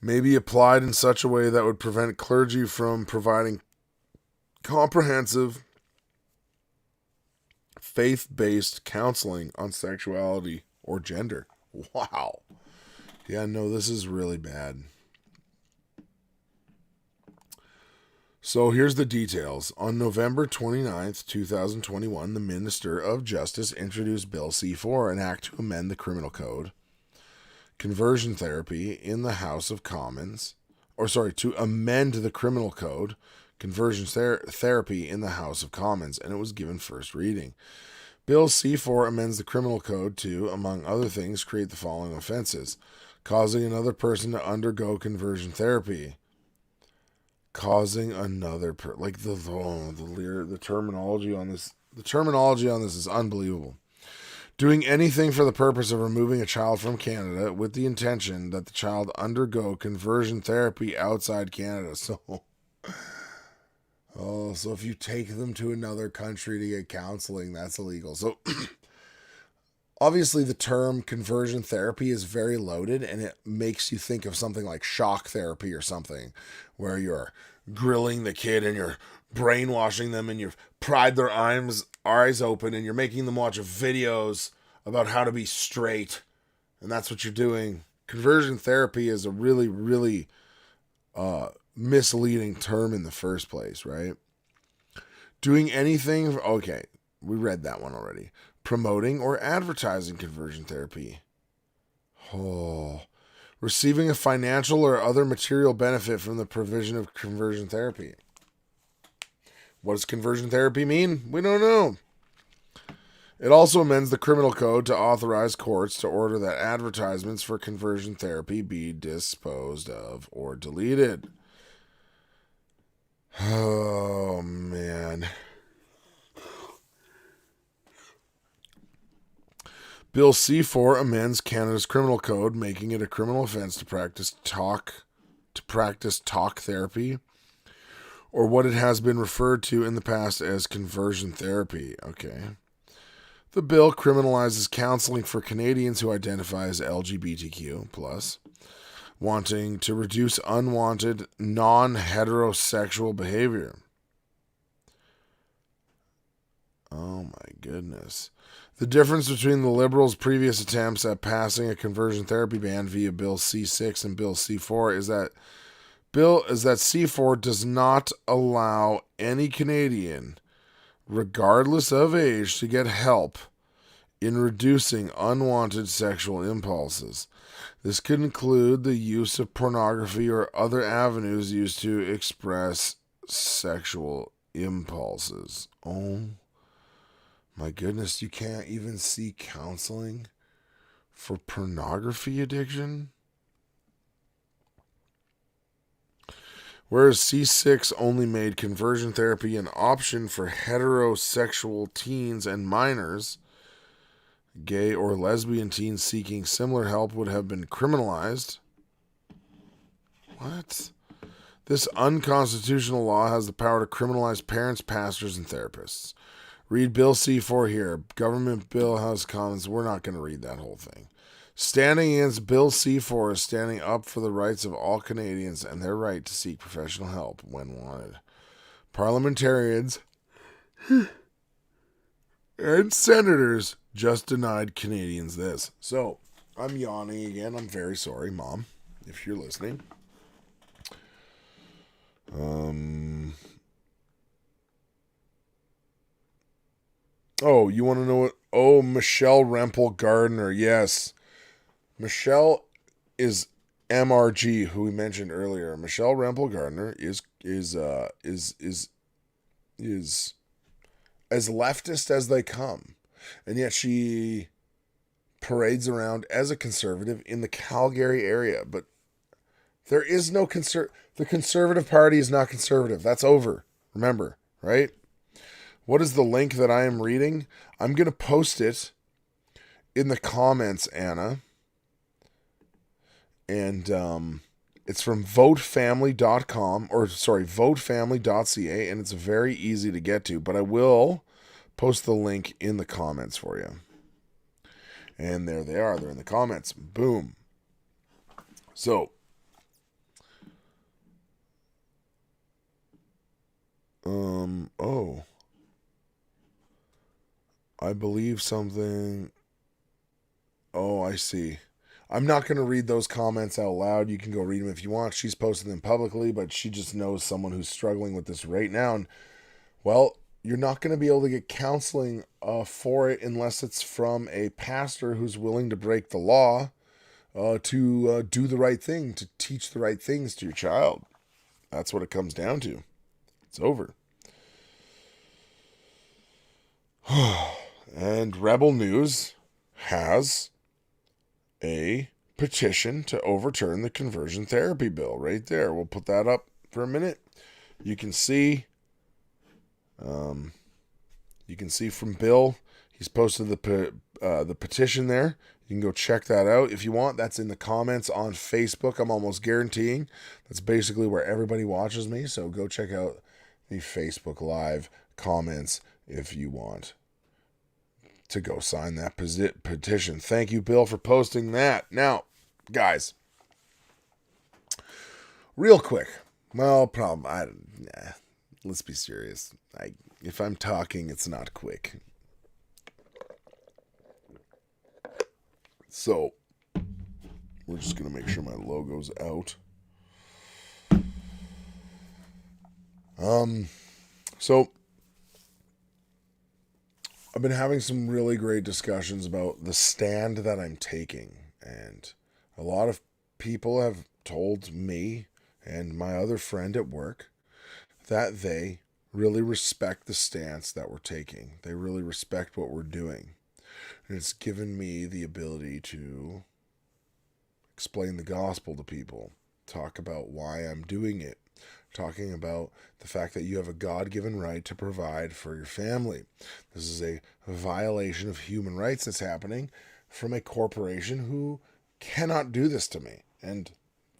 May be applied in such a way that would prevent clergy from providing comprehensive, faith-based counseling on sexuality or gender. Wow. Yeah, no, this is really bad. So here's the details. On November 29th, 2021, the Minister of Justice introduced Bill C-4, an act to amend the Criminal Code, conversion therapy in the House of Commons, to amend the Criminal Code, conversion therapy in the House of Commons, and it was given first reading. Bill C-4 amends the Criminal Code to, among other things, create the following offenses: causing another person to undergo conversion therapy, causing another the terminology on this. The terminology on this is unbelievable. Doing anything for the purpose of removing a child from Canada with the intention that the child undergo conversion therapy outside Canada. So if you take them to another country to get counseling, that's illegal. So obviously the term conversion therapy is very loaded, and it makes you think of something like shock therapy or something, where you're grilling the kid and you're brainwashing them and you've pried their eyes open and you're making them watch videos about how to be straight. And that's what you're doing. Conversion therapy is a really, really misleading term in the first place, right? Doing anything, okay, we read that one already. Promoting or advertising conversion therapy. Oh, receiving a financial or other material benefit from the provision of conversion therapy. What does conversion therapy mean? We don't know. It also amends the criminal code to authorize courts to order that advertisements for conversion therapy be disposed of or deleted. Oh, man. Bill C-4 amends Canada's criminal code, making it a criminal offense to practice talk therapy, or what it has been referred to in the past as conversion therapy. Okay. The bill criminalizes counseling for Canadians who identify as LGBTQ+, wanting to reduce unwanted, non-heterosexual behavior. Oh my goodness. The difference between the Liberals' previous attempts at passing a conversion therapy ban via Bill C-6 and Bill C-4 is that C-4 does not allow any Canadian, regardless of age, to get help in reducing unwanted sexual impulses. This could include the use of pornography or other avenues used to express sexual impulses. Oh my goodness, you can't even see counseling for pornography addiction? Whereas C6 only made conversion therapy an option for heterosexual teens and minors, gay or lesbian teens seeking similar help would have been criminalized. What? This unconstitutional law has the power to criminalize parents, pastors, and therapists. Read Bill C-4 here. Government Bill House Commons. We're not going to read that whole thing. Standing against Bill C-4 is standing up for the rights of all Canadians and their right to seek professional help when wanted. Parliamentarians and senators just denied Canadians this. So, I'm yawning again. I'm very sorry, Mom, if you're listening. Oh, you want to know what? Oh, Michelle Rempel Gardner. Yes. Michelle is MRG, who we mentioned earlier. Michelle Rempel Gardner is as leftist as they come. And yet she parades around as a conservative in the Calgary area. But there is no the Conservative Party is not conservative. That's over. Remember, right? What is the link that I am reading? I'm going to post it in the comments, Anna. And it's from votefamily.com, votefamily.ca, and it's very easy to get to, but I will post the link in the comments for you. And there they are. They're in the comments. Boom. So, I believe something. Oh, I see. I'm not going to read those comments out loud. You can go read them if you want. She's posted them publicly, but she just knows someone who's struggling with this right now. And, well, you're not going to be able to get counseling for it unless it's from a pastor who's willing to break the law to do the right thing, to teach the right things to your child. That's what it comes down to. It's over. And Rebel News has a petition to overturn the conversion therapy bill right there. We'll put that up for a minute. You can see from Bill, he's posted the petition there. You can go check that out if you want. That's in the comments on Facebook. I'm almost guaranteeing that's basically where everybody watches me. So go check out the Facebook Live comments if you want to go sign that petition. Thank you, Bill, for posting that. Now, guys, real quick. Well, let's be serious. If I'm talking, it's not quick. So, we're just going to make sure my logo's out. So, I've been having some really great discussions about the stand that I'm taking. And a lot of people have told me and my other friend at work that they really respect the stance that we're taking. They really respect what we're doing. And it's given me the ability to explain the gospel to people, talk about why I'm doing it, talking about the fact that you have a God-given right to provide for your family. This is a violation of human rights that's happening from a corporation who cannot do this to me. And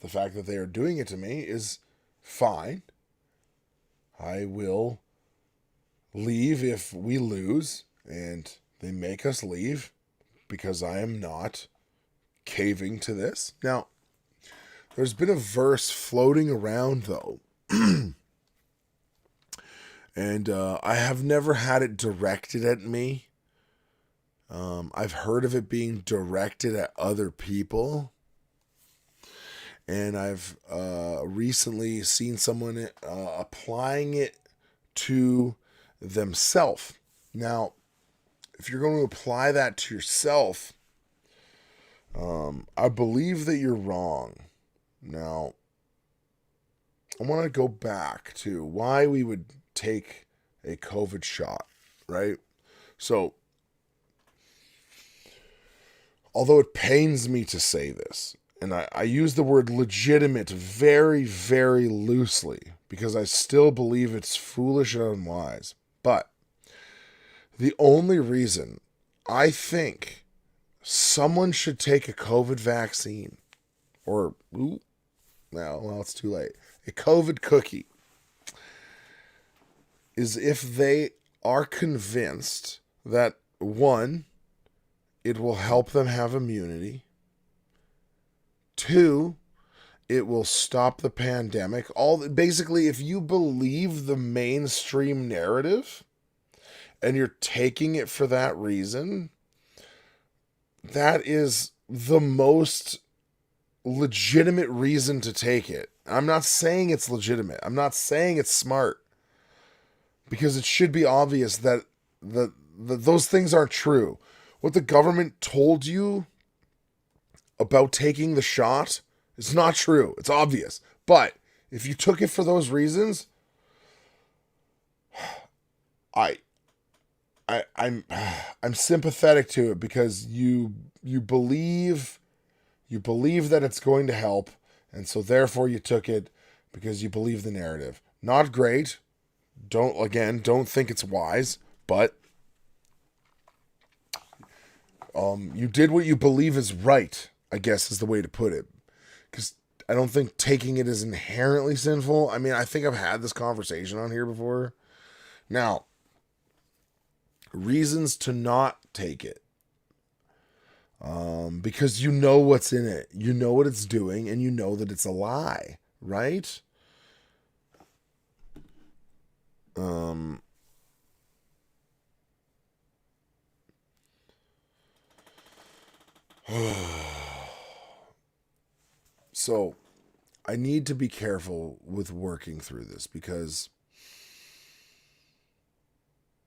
the fact that they are doing it to me is fine. I will leave if we lose and they make us leave because I am not caving to this. Now, there's been a verse floating around, though, and I have never had it directed at me. I've heard of it being directed at other people, and I've recently seen someone applying it to themselves. Now, if you're going to apply that to yourself, I believe that you're wrong. Now, I want to go back to why we would take a COVID shot, right? So, although it pains me to say this, and I use the word legitimate very, very loosely, because I still believe it's foolish and unwise, but the only reason I think someone should take a COVID vaccine, or, well, it's too late, a COVID cookie, is if they are convinced that, one, it will help them have immunity, two, it will stop the pandemic. Basically, if you believe the mainstream narrative and you're taking it for that reason, that is the most legitimate reason to take it. I'm not saying it's legitimate. I'm not saying it's smart, because it should be obvious that those things aren't true. What the government told you about taking the shot is not true. It's obvious. But if you took it for those reasons, I'm sympathetic to it, because you believe that it's going to help, and so therefore you took it because you believe the narrative. Not great. Don't think it's wise, but you did what you believe is right, I guess is the way to put it. Because I don't think taking it is inherently sinful. I mean, I think I've had this conversation on here before. Now, reasons to not take it. Because you know what's in it. You know what it's doing, and you know that it's a lie, right? So, I need to be careful with working through this, because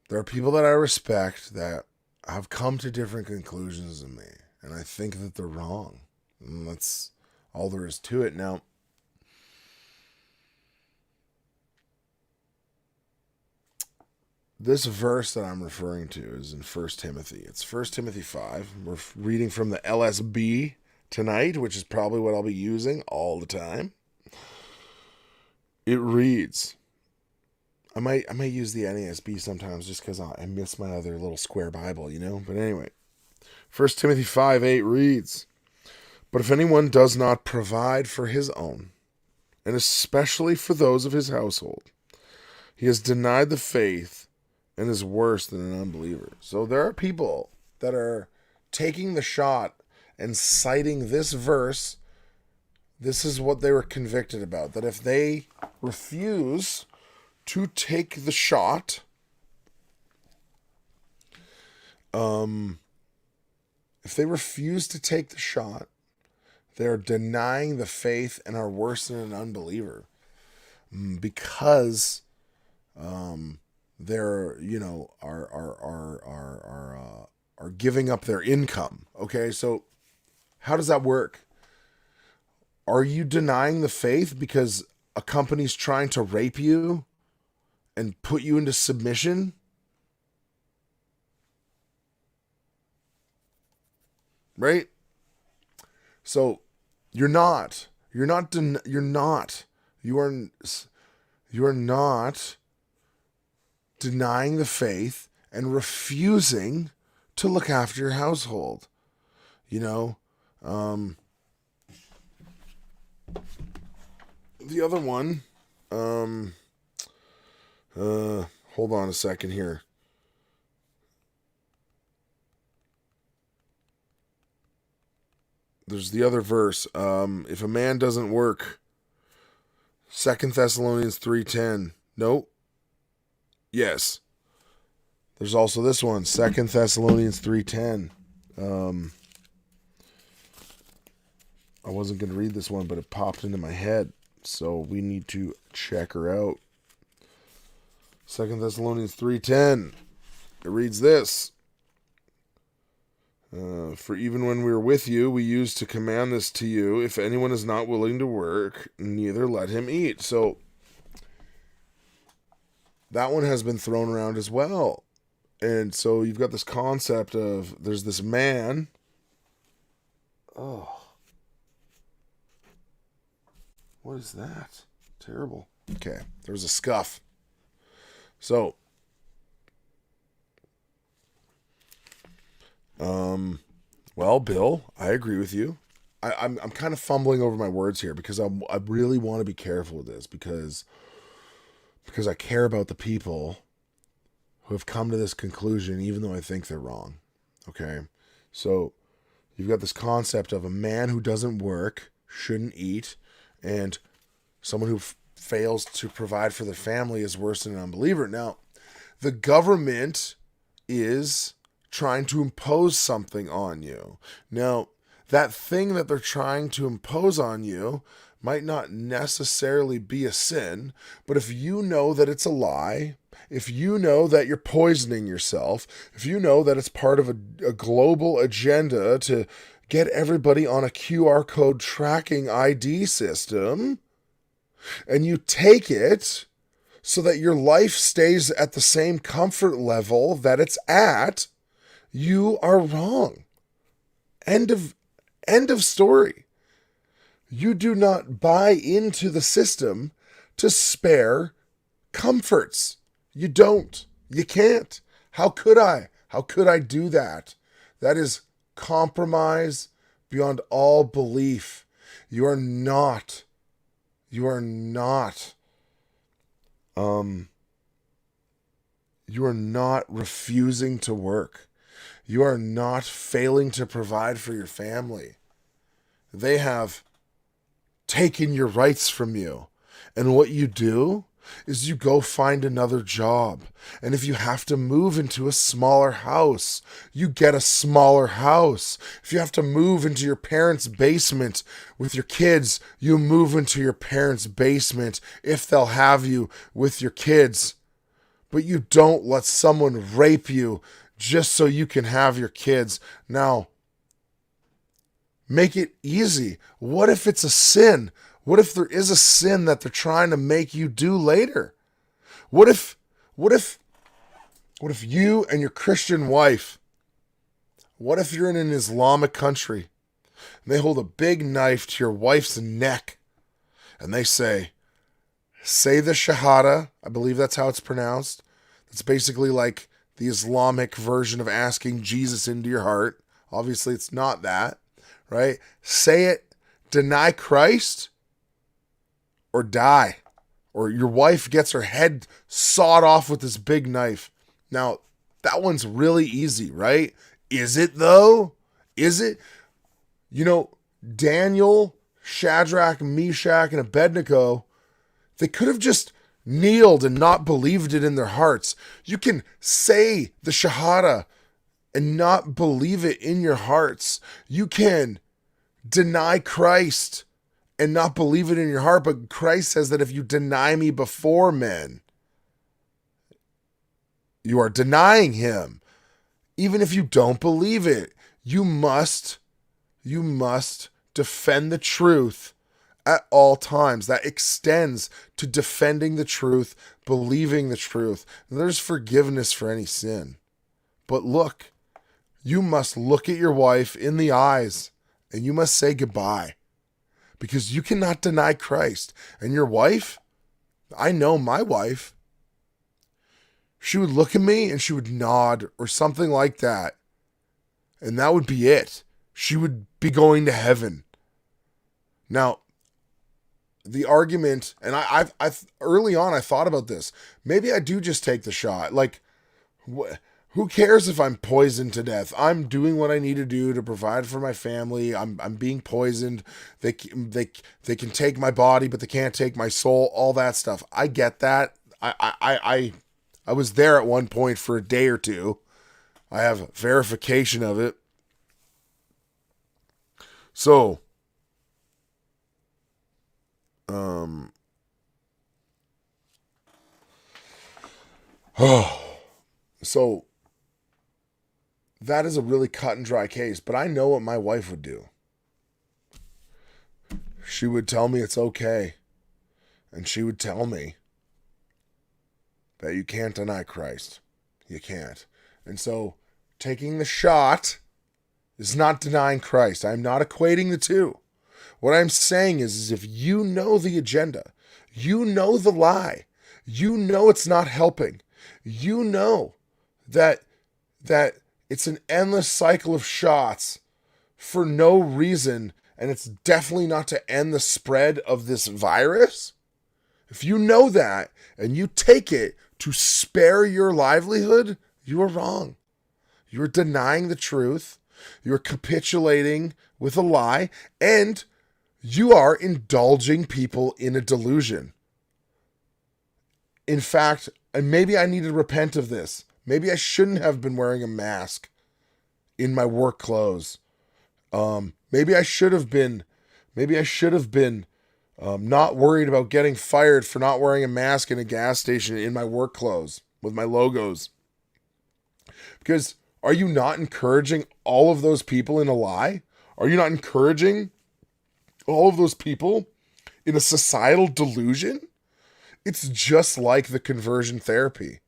there are people that I respect that have come to different conclusions than me, and I think that they're wrong. And that's all there is to it. Now, this verse that I'm referring to is in 1 Timothy. It's 1 Timothy 5. We're reading from the LSB tonight, which is probably what I'll be using all the time. It reads, I might use the NASB sometimes just because I miss my other little square Bible, you know? But anyway, 1 Timothy 5:8 reads, "But if anyone does not provide for his own, and especially for those of his household, he has denied the faith and is worse than an unbeliever." So there are people that are taking the shot and citing this verse. This is what they were convicted about, that if they refuse to take the shot, if they refuse to take the shot, they're denying the faith and are worse than an unbeliever, because they're, are giving up their income. Okay, so how does that work? Are you denying the faith because a company's trying to rape you and put you into submission? Right? So you are not denying the faith and refusing to look after your household. The other one, hold on a second here. There's the other verse. If a man doesn't work, 2 Thessalonians 3:10. Nope. Yes. There's also this one, 2 Thessalonians 3:10. I wasn't going to read this one, but it popped into my head, so we need to check her out. 2 Thessalonians 3:10. It reads this. For even when we were with you, we used to command this to you. If anyone is not willing to work, neither let him eat. So that one has been thrown around as well. And so you've got this concept of there's this man. Oh. What is that? Terrible. Okay. There's a scuff. So, well, Bill, I agree with you. I'm kind of fumbling over my words here because I really want to be careful with this because I care about the people who have come to this conclusion, even though I think they're wrong. Okay. So you've got this concept of a man who doesn't work shouldn't eat, and someone who fails to provide for their family is worse than an unbeliever. Now, the government is trying to impose something on you. Now, that thing that they're trying to impose on you might not necessarily be a sin, but if you know that it's a lie, if you know that you're poisoning yourself, if you know that it's part of a global agenda to get everybody on a QR code tracking ID system, and you take it so that your life stays at the same comfort level that it's at, you are wrong. End of story. You do not buy into the system to spare comforts. You don't. You can't. How could I? How could I do that? That is compromise beyond all belief. You are not refusing to work. You are not failing to provide for your family. They have taken your rights from you. And what you do is you go find another job. And if you have to move into a smaller house, you get a smaller house. If you have to move into your parents' basement with your kids, you move into your parents' basement if they'll have you with your kids. But you don't let someone rape you just so you can have your kids. Now, make it easy. What if it's a sin? What if there is a sin that they're trying to make you do later? What if you and your Christian wife, what if you're in an Islamic country and they hold a big knife to your wife's neck and they say the Shahada, I believe that's how it's pronounced. It's basically like the Islamic version of asking Jesus into your heart. Obviously, it's not that, right? Say it, deny Christ, or die. Or your wife gets her head sawed off with this big knife. Now, that one's really easy, right? Is it, though? Is it? Daniel, Shadrach, Meshach, and Abednego, they could have just kneeled and not believed it in their hearts. You can say the Shahada and not believe it in your hearts. You can deny Christ and not believe it in your heart. But Christ says that if you deny me before men, you are denying him. Even if you don't believe it, you must defend the truth at all times. That extends to defending the truth, believing the truth. And there's forgiveness for any sin. But look, you must look at your wife in the eyes and you must say goodbye, because you cannot deny Christ. And your wife, I know my wife, she would look at me and she would nod or something like that. And that would be it. She would be going to heaven. Now, the argument, and I've early on I thought about this. Maybe I do just take the shot. Like, who cares if I'm poisoned to death? I'm doing what I need to do to provide for my family. I'm being poisoned. They can take my body, but they can't take my soul. All that stuff. I get that. I was there at one point for a day or two. I have verification of it. So, so that is a really cut and dry case, but I know what my wife would do. She would tell me it's okay. And she would tell me that you can't deny Christ. You can't. And so taking the shot is not denying Christ. I'm not equating the two. What I'm saying is if you know the agenda, you know the lie, you know it's not helping, you know that it's an endless cycle of shots for no reason, and it's definitely not to end the spread of this virus. If you know that and you take it to spare your livelihood, you are wrong. You're denying the truth. You're capitulating with a lie, and you are indulging people in a delusion. In fact, and maybe I need to repent of this. Maybe I shouldn't have been wearing a mask in my work clothes. Maybe I should have been not worried about getting fired for not wearing a mask in a gas station in my work clothes with my logos. Because are you not encouraging all of those people in a lie? Are you not encouraging all of those people in a societal delusion? It's just like the conversion therapy.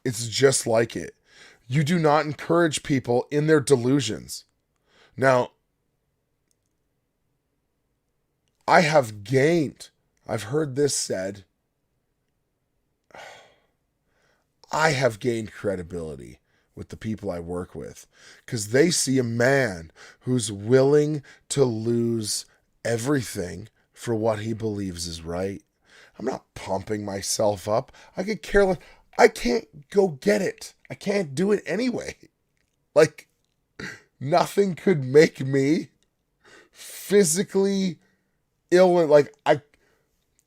It's just like it. You do not encourage people in their delusions. Now, I've heard this said, I have gained credibility with the people I work with because they see a man who's willing to lose everything for what he believes is right. I'm not pumping myself up. I could care less. I can't go get it. I can't do it anyway. Like, nothing could make me physically ill. Like,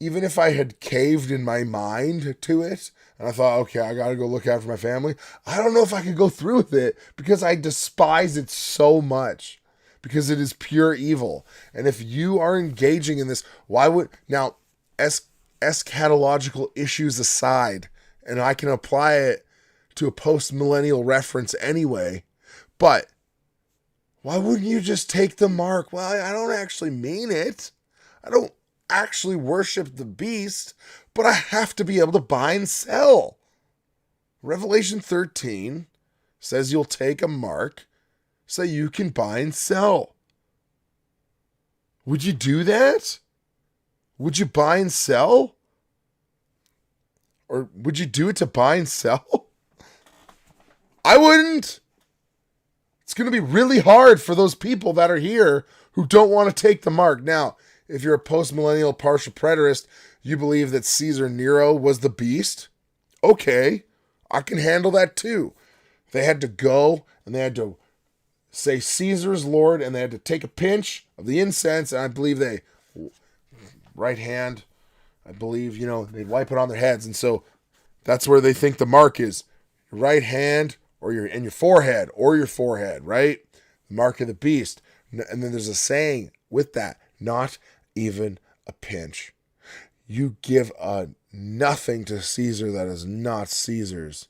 even if I had caved in my mind to it and I thought, okay, I got to go look after my family, I don't know if I could go through with it because I despise it so much because it is pure evil. And if you are engaging in this, why would, now, eschatological issues aside, and I can apply it to a post-millennial reference anyway, but why wouldn't you just take the mark? Well, I don't actually mean it. I don't actually worship the beast, but I have to be able to buy and sell. Revelation 13 says you'll take a mark so you can buy and sell. Would you do that? Would you buy and sell? Or would you do it to buy and sell? I wouldn't. It's going to be really hard for those people that are here who don't want to take the mark. Now, if you're a post-millennial partial preterist, you believe that Caesar Nero was the beast? Okay, I can handle that too. They had to go and they had to say Caesar's Lord and they had to take a pinch of the incense, and I believe they, right hand, I believe, they'd wipe it on their heads. And so that's where they think the mark is. Your right hand or your forehead, right? The mark of the beast. And then there's a saying with that, not even a pinch. You give nothing to Caesar that is not Caesar's.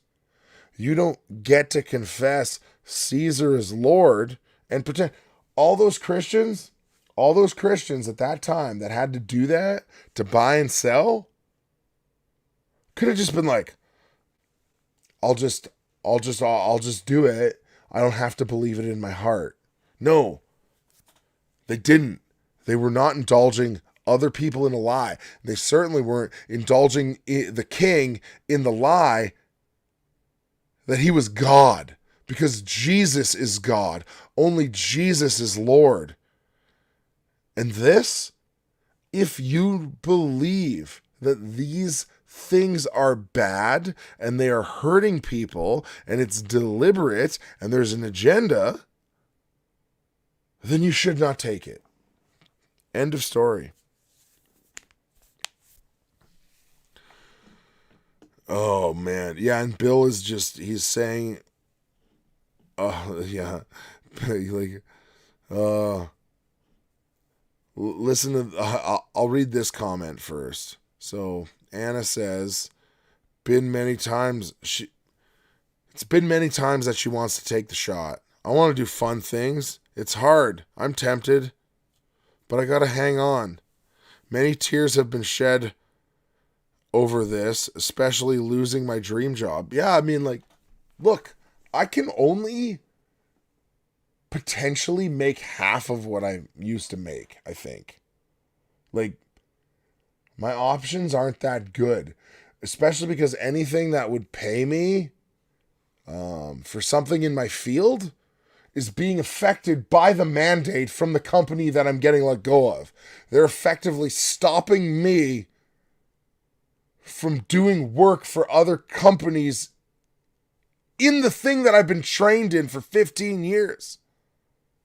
You don't get to confess Caesar is Lord and pretend. All those Christians at that time that had to do that to buy and sell could have just been like, I'll just do it. I don't have to believe it in my heart. No, they didn't. They were not indulging other people in a lie. They certainly weren't indulging the king in the lie that he was God, because Jesus is God. Only Jesus is Lord. And this, if you believe that these things are bad and they are hurting people and it's deliberate and there's an agenda, then you should not take it. End of story. Oh, man. Yeah, and Bill is he's saying, yeah, like, listen to, I'll read this comment first. So Anna says, it's been many times that she wants to take the shot. I want to do fun things. It's hard. I'm tempted, but I got to hang on. Many tears have been shed over this, especially losing my dream job. Yeah, I mean, like, look, I can only potentially make half of what I used to make, I think. Like, my options aren't that good, especially because anything that would pay me for something in my field is being affected by the mandate from the company that I'm getting let go of. They're effectively stopping me from doing work for other companies in the thing that I've been trained in for 15 years.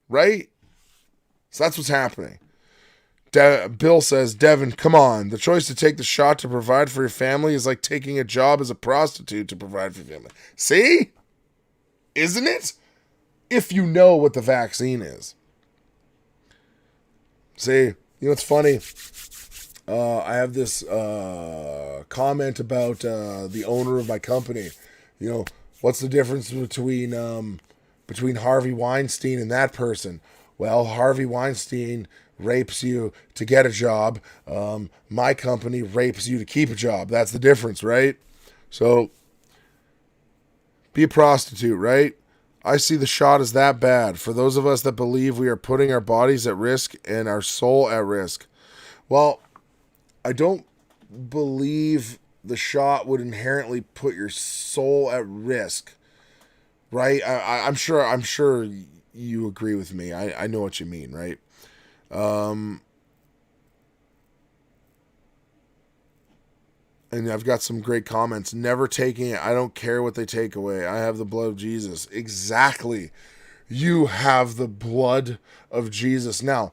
Right? So that's what's happening. Bill says, Devin, come on. The choice to take the shot to provide for your family is like taking a job as a prostitute to provide for your family. See? Isn't it? If you know what the vaccine is. See, what's funny? I have this comment about the owner of my company. What's the difference between Harvey Weinstein and that person? Well, Harvey Weinstein rapes you to get a job. My company rapes you to keep a job. That's the difference, right? So, be a prostitute, right? I see the shot as that bad. For those of us that believe we are putting our bodies at risk and our soul at risk. Well, I don't believe the shot would inherently put your soul at risk, right? I'm sure you agree with me. I know what you mean, right? And I've got some great comments. Never taking it. I don't care what they take away. I have the blood of Jesus. Exactly. You have the blood of Jesus. Now,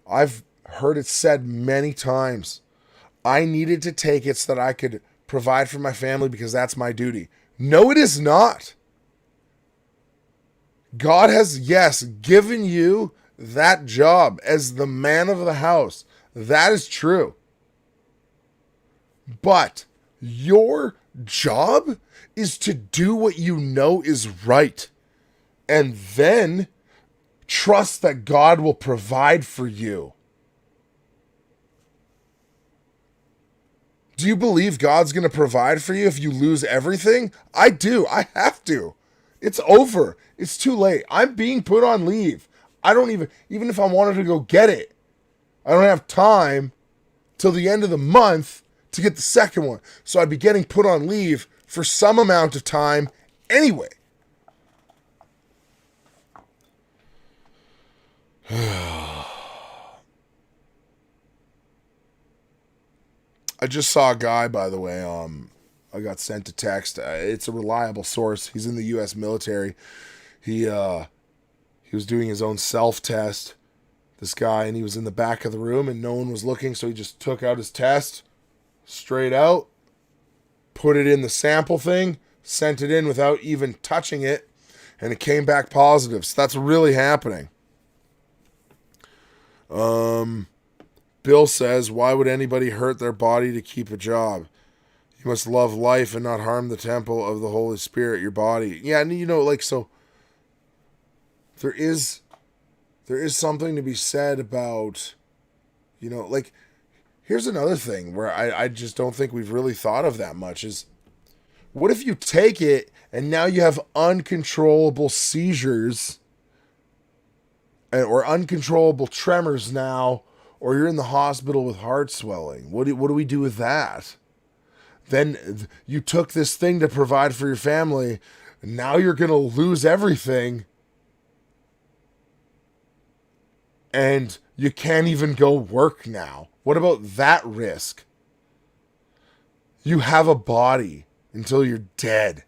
I've heard it said many times, I needed to take it so that I could provide for my family because that's my duty. No, it is not. God has, yes, given you that job as the man of the house. That is true. But your job is to do what you know is right. And then trust that God will provide for you. Do you believe God's going to provide for you if you lose everything? I do. I have to. It's over. It's too late. I'm being put on leave. I don't even if I wanted to go get it, I don't have time till the end of the month to get the second one. So I'd be getting put on leave for some amount of time anyway. I just saw a guy, by the way, I got sent a text. It's a reliable source. He's in the U.S. military. He was doing his own self-test. this guy, and he was in the back of the room and no one was looking, so he just took out his test straight out, put it in the sample thing, sent it in without even touching it, and it came back positive. So that's really happening. Bill says, why would anybody hurt their body to keep a job? You must love life and not harm the temple of the Holy Spirit, your body. Yeah, and so there is something to be said about, here's another thing where I just don't think we've really thought of that much is, what if you take it and now you have uncontrollable seizures or uncontrollable tremors now, or you're in the hospital with heart swelling? What do we do with that? Then you took this thing to provide for your family, and now you're going to lose everything, and you can't even go work now. What about that risk? You have a body until you're dead.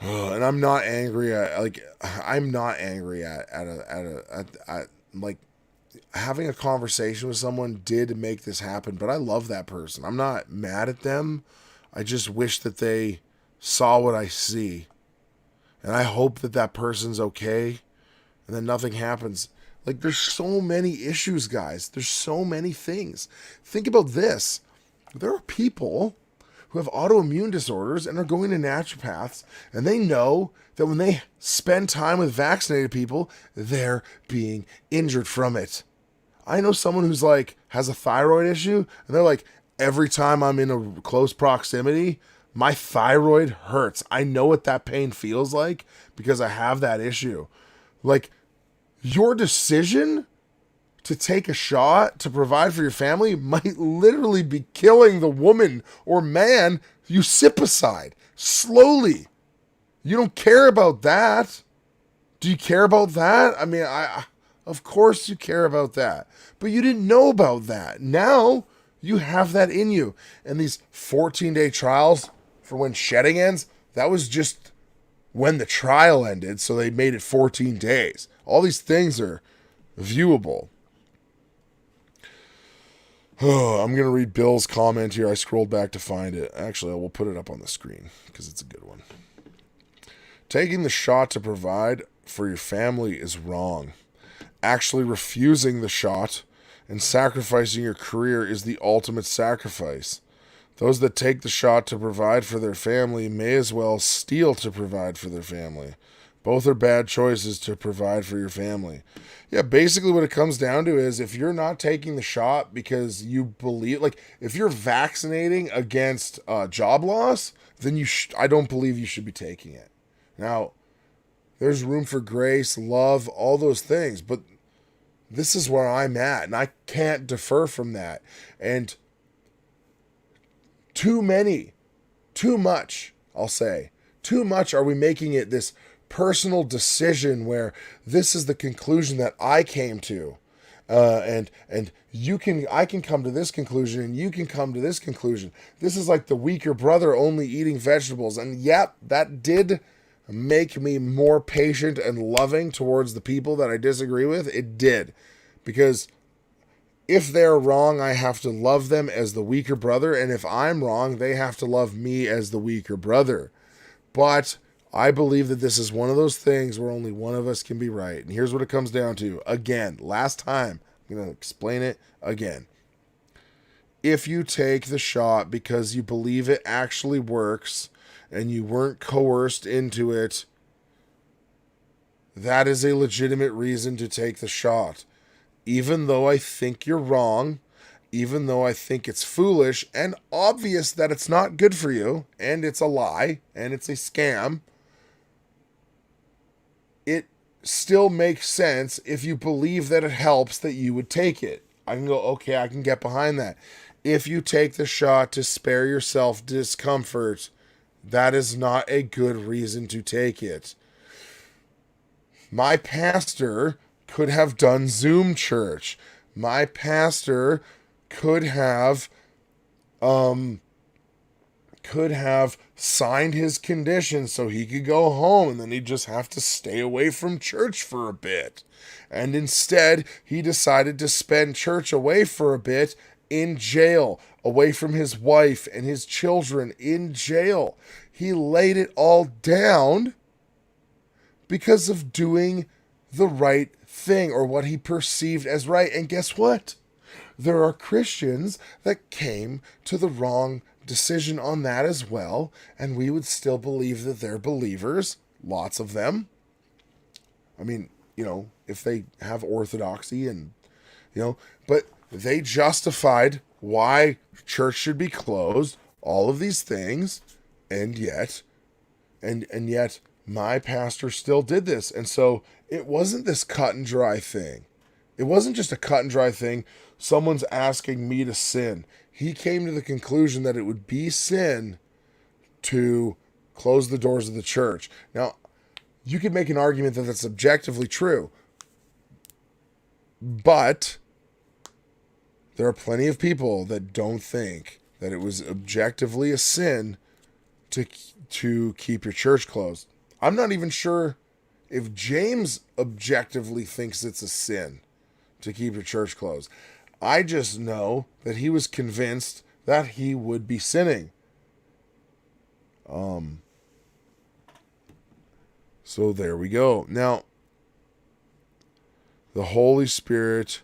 And I'm not angry at having a conversation with someone did make this happen, but I love that person. I'm not mad at them. I just wish that they saw what I see. And I hope that person's okay and that nothing happens. Like, there's so many issues, guys. There's so many things. Think about this. There are people who have autoimmune disorders and are going to naturopaths, and they know that when they spend time with vaccinated people, they're being injured from it. I know someone who's has a thyroid issue, and they're like, every time I'm in a close proximity, my thyroid hurts. I know what that pain feels like because I have that issue. Your decision to take a shot to provide for your family might literally be killing the woman or man you sip beside slowly. You don't care about that. Do you care about that? I mean, of course you care about that, but you didn't know about that. Now you have that in you. And these 14-day trials for when shedding ends, that was just when the trial ended, so they made it 14 days. All these things are viewable. I'm going to read Bill's comment here. I scrolled back to find it. Actually, I will put it up on the screen because it's a good one. Taking the shot to provide for your family is wrong. Actually refusing the shot and sacrificing your career is the ultimate sacrifice. Those that take the shot to provide for their family may as well steal to provide for their family. Both are bad choices to provide for your family. Yeah, basically what it comes down to is if you're not taking the shot because you believe, if you're vaccinating against job loss, then I don't believe you should be taking it. Now, there's room for grace, love, all those things, but this is where I'm at, and I can't defer from that. And too much are we making it this personal decision where this is the conclusion that I came to, and I can come to this conclusion and you can come to this conclusion. This is like the weaker brother only eating vegetables, and yep, that did make me more patient and loving towards the people that I disagree with. It did, because if they're wrong, I have to love them as the weaker brother, and if I'm wrong, they have to love me as the weaker brother. But I believe that this is one of those things where only one of us can be right. And here's what it comes down to. Again, last time, I'm going to explain it again. If you take the shot because you believe it actually works and you weren't coerced into it, that is a legitimate reason to take the shot. Even though I think you're wrong, even though I think it's foolish and obvious that it's not good for you, and it's a lie, and it's a scam, it still makes sense if you believe that it helps that you would take it. I can go, okay, I can get behind that. If you take the shot to spare yourself discomfort, that is not a good reason to take it. My pastor could have done Zoom church. My pastor could have could have signed his conditions so he could go home and then he'd just have to stay away from church for a bit. And instead, he decided to spend church away for a bit in jail, away from his wife and his children in jail. He laid it all down because of doing the right thing, or what he perceived as right. And guess what? There are Christians that came to the wrong decision on that as well, and we would still believe that they're believers, lots of them. I mean, if they have orthodoxy and, but they justified why church should be closed, all of these things, and yet my pastor still did this. And so it wasn't this cut and dry thing. It wasn't just a cut and dry thing. Someone's asking me to sin. He came to the conclusion that it would be sin to close the doors of the church. Now, you could make an argument that that's objectively true, but there are plenty of people that don't think that it was objectively a sin to keep your church closed. I'm not even sure if James objectively thinks it's a sin to keep your church closed. I just know that he was convinced that he would be sinning. So there we go. Now, the Holy Spirit.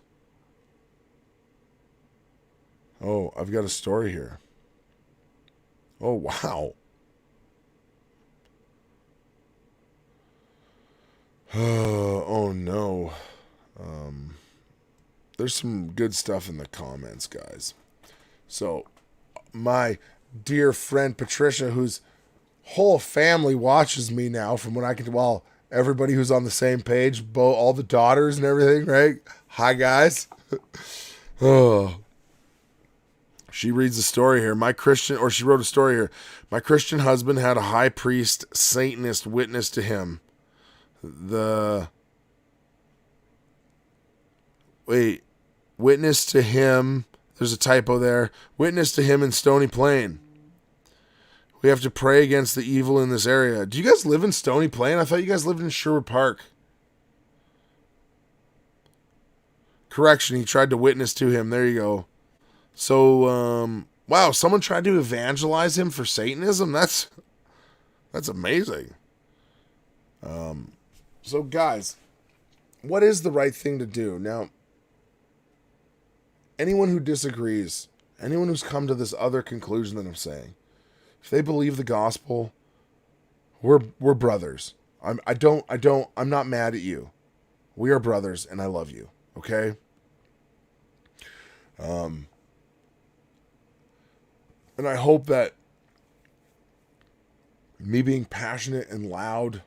Oh, I've got a story here. Oh, wow. Oh no. There's some good stuff in the comments, guys. So, my dear friend Patricia, whose whole family watches me now, from what I can tell, well, everybody who's on the same page, all the daughters and everything, right? Hi, guys. Oh. She reads a story here. She wrote a story here. My Christian husband had a high priest Satanist witness to him. Witness to him. There's a typo there. Witness to him in Stony Plain. We have to pray against the evil in this area. Do you guys live in Stony Plain? I thought you guys lived in Sherwood Park. Correction, he tried to witness to him. There you go. So, wow, someone tried to evangelize him for Satanism? That's amazing. So, guys, what is the right thing to do? Now, anyone who disagrees, anyone who's come to this other conclusion that I'm saying, if they believe the gospel, we're brothers. I'm not mad at you. We are brothers, and I love you. Okay? And I hope that me being passionate and loud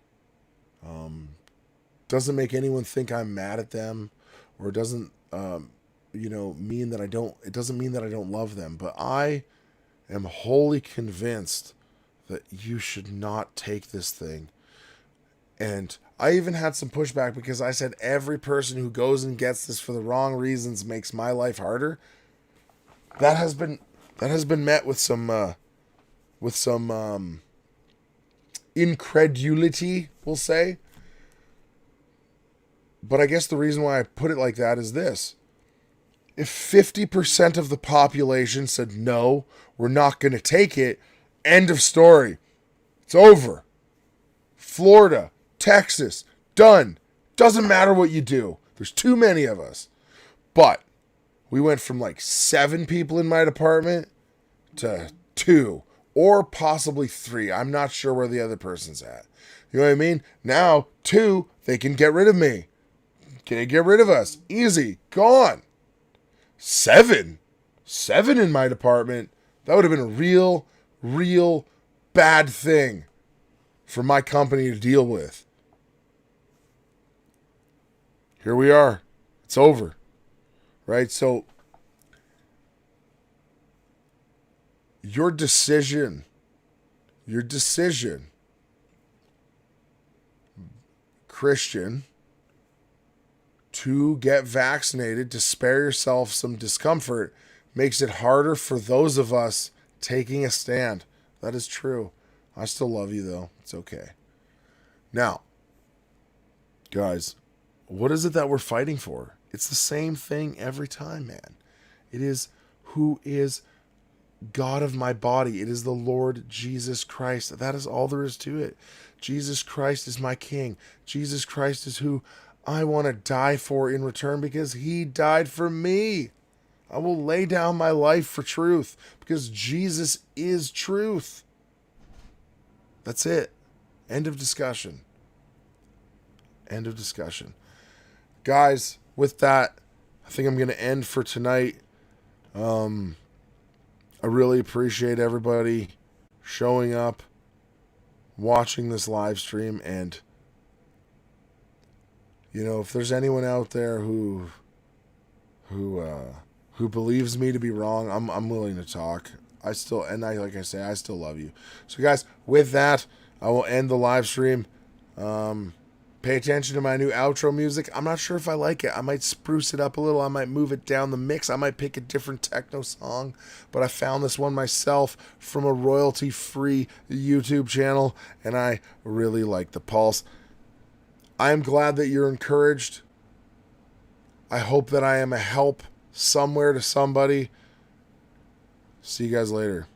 doesn't make anyone think I'm mad at them, or it doesn't mean that it doesn't mean that I don't love them. But I am wholly convinced that you should not take this thing. And I even had some pushback because I said every person who goes and gets this for the wrong reasons makes my life harder. That has been met with some incredulity, we'll say. But I guess the reason why I put it like that is this. If 50% of the population said, no, we're not going to take it, end of story. It's over. Florida, Texas, done. Doesn't matter what you do. There's too many of us. But we went from like 7 people in my department to 2 or possibly 3. I'm not sure where the other person's at. You know what I mean? Now, 2, they can get rid of me. Can they get rid of us? Easy. Gone. 7 in my department. That would have been a real bad thing for my company to deal with. Here we are. It's over. Right? So, your decision, Christian, to get vaccinated to spare yourself some discomfort makes it harder for those of us taking a stand. That is true. I still love you, though. It's okay. Now, guys, what is it that we're fighting for? It's the same thing every time, man. It is who is God of my body. It is the Lord Jesus Christ. That is all there is to it. Jesus Christ is my King. Jesus Christ is who I want to die for in return because he died for me. I will lay down my life for truth because Jesus is truth. That's it. End of discussion. End of discussion. Guys, with that, I think I'm going to end for tonight. I really appreciate everybody showing up, watching this live stream, and if there's anyone out there who believes me to be wrong, I'm willing to talk. I still love you. So guys, with that, I will end the live stream. Pay attention to my new outro music. I'm not sure if I like it. I might spruce it up a little. I might move it down the mix. I might pick a different techno song. But I found this one myself from a royalty-free YouTube channel, and I really like the pulse. I am glad that you're encouraged. I hope that I am a help somewhere to somebody. See you guys later.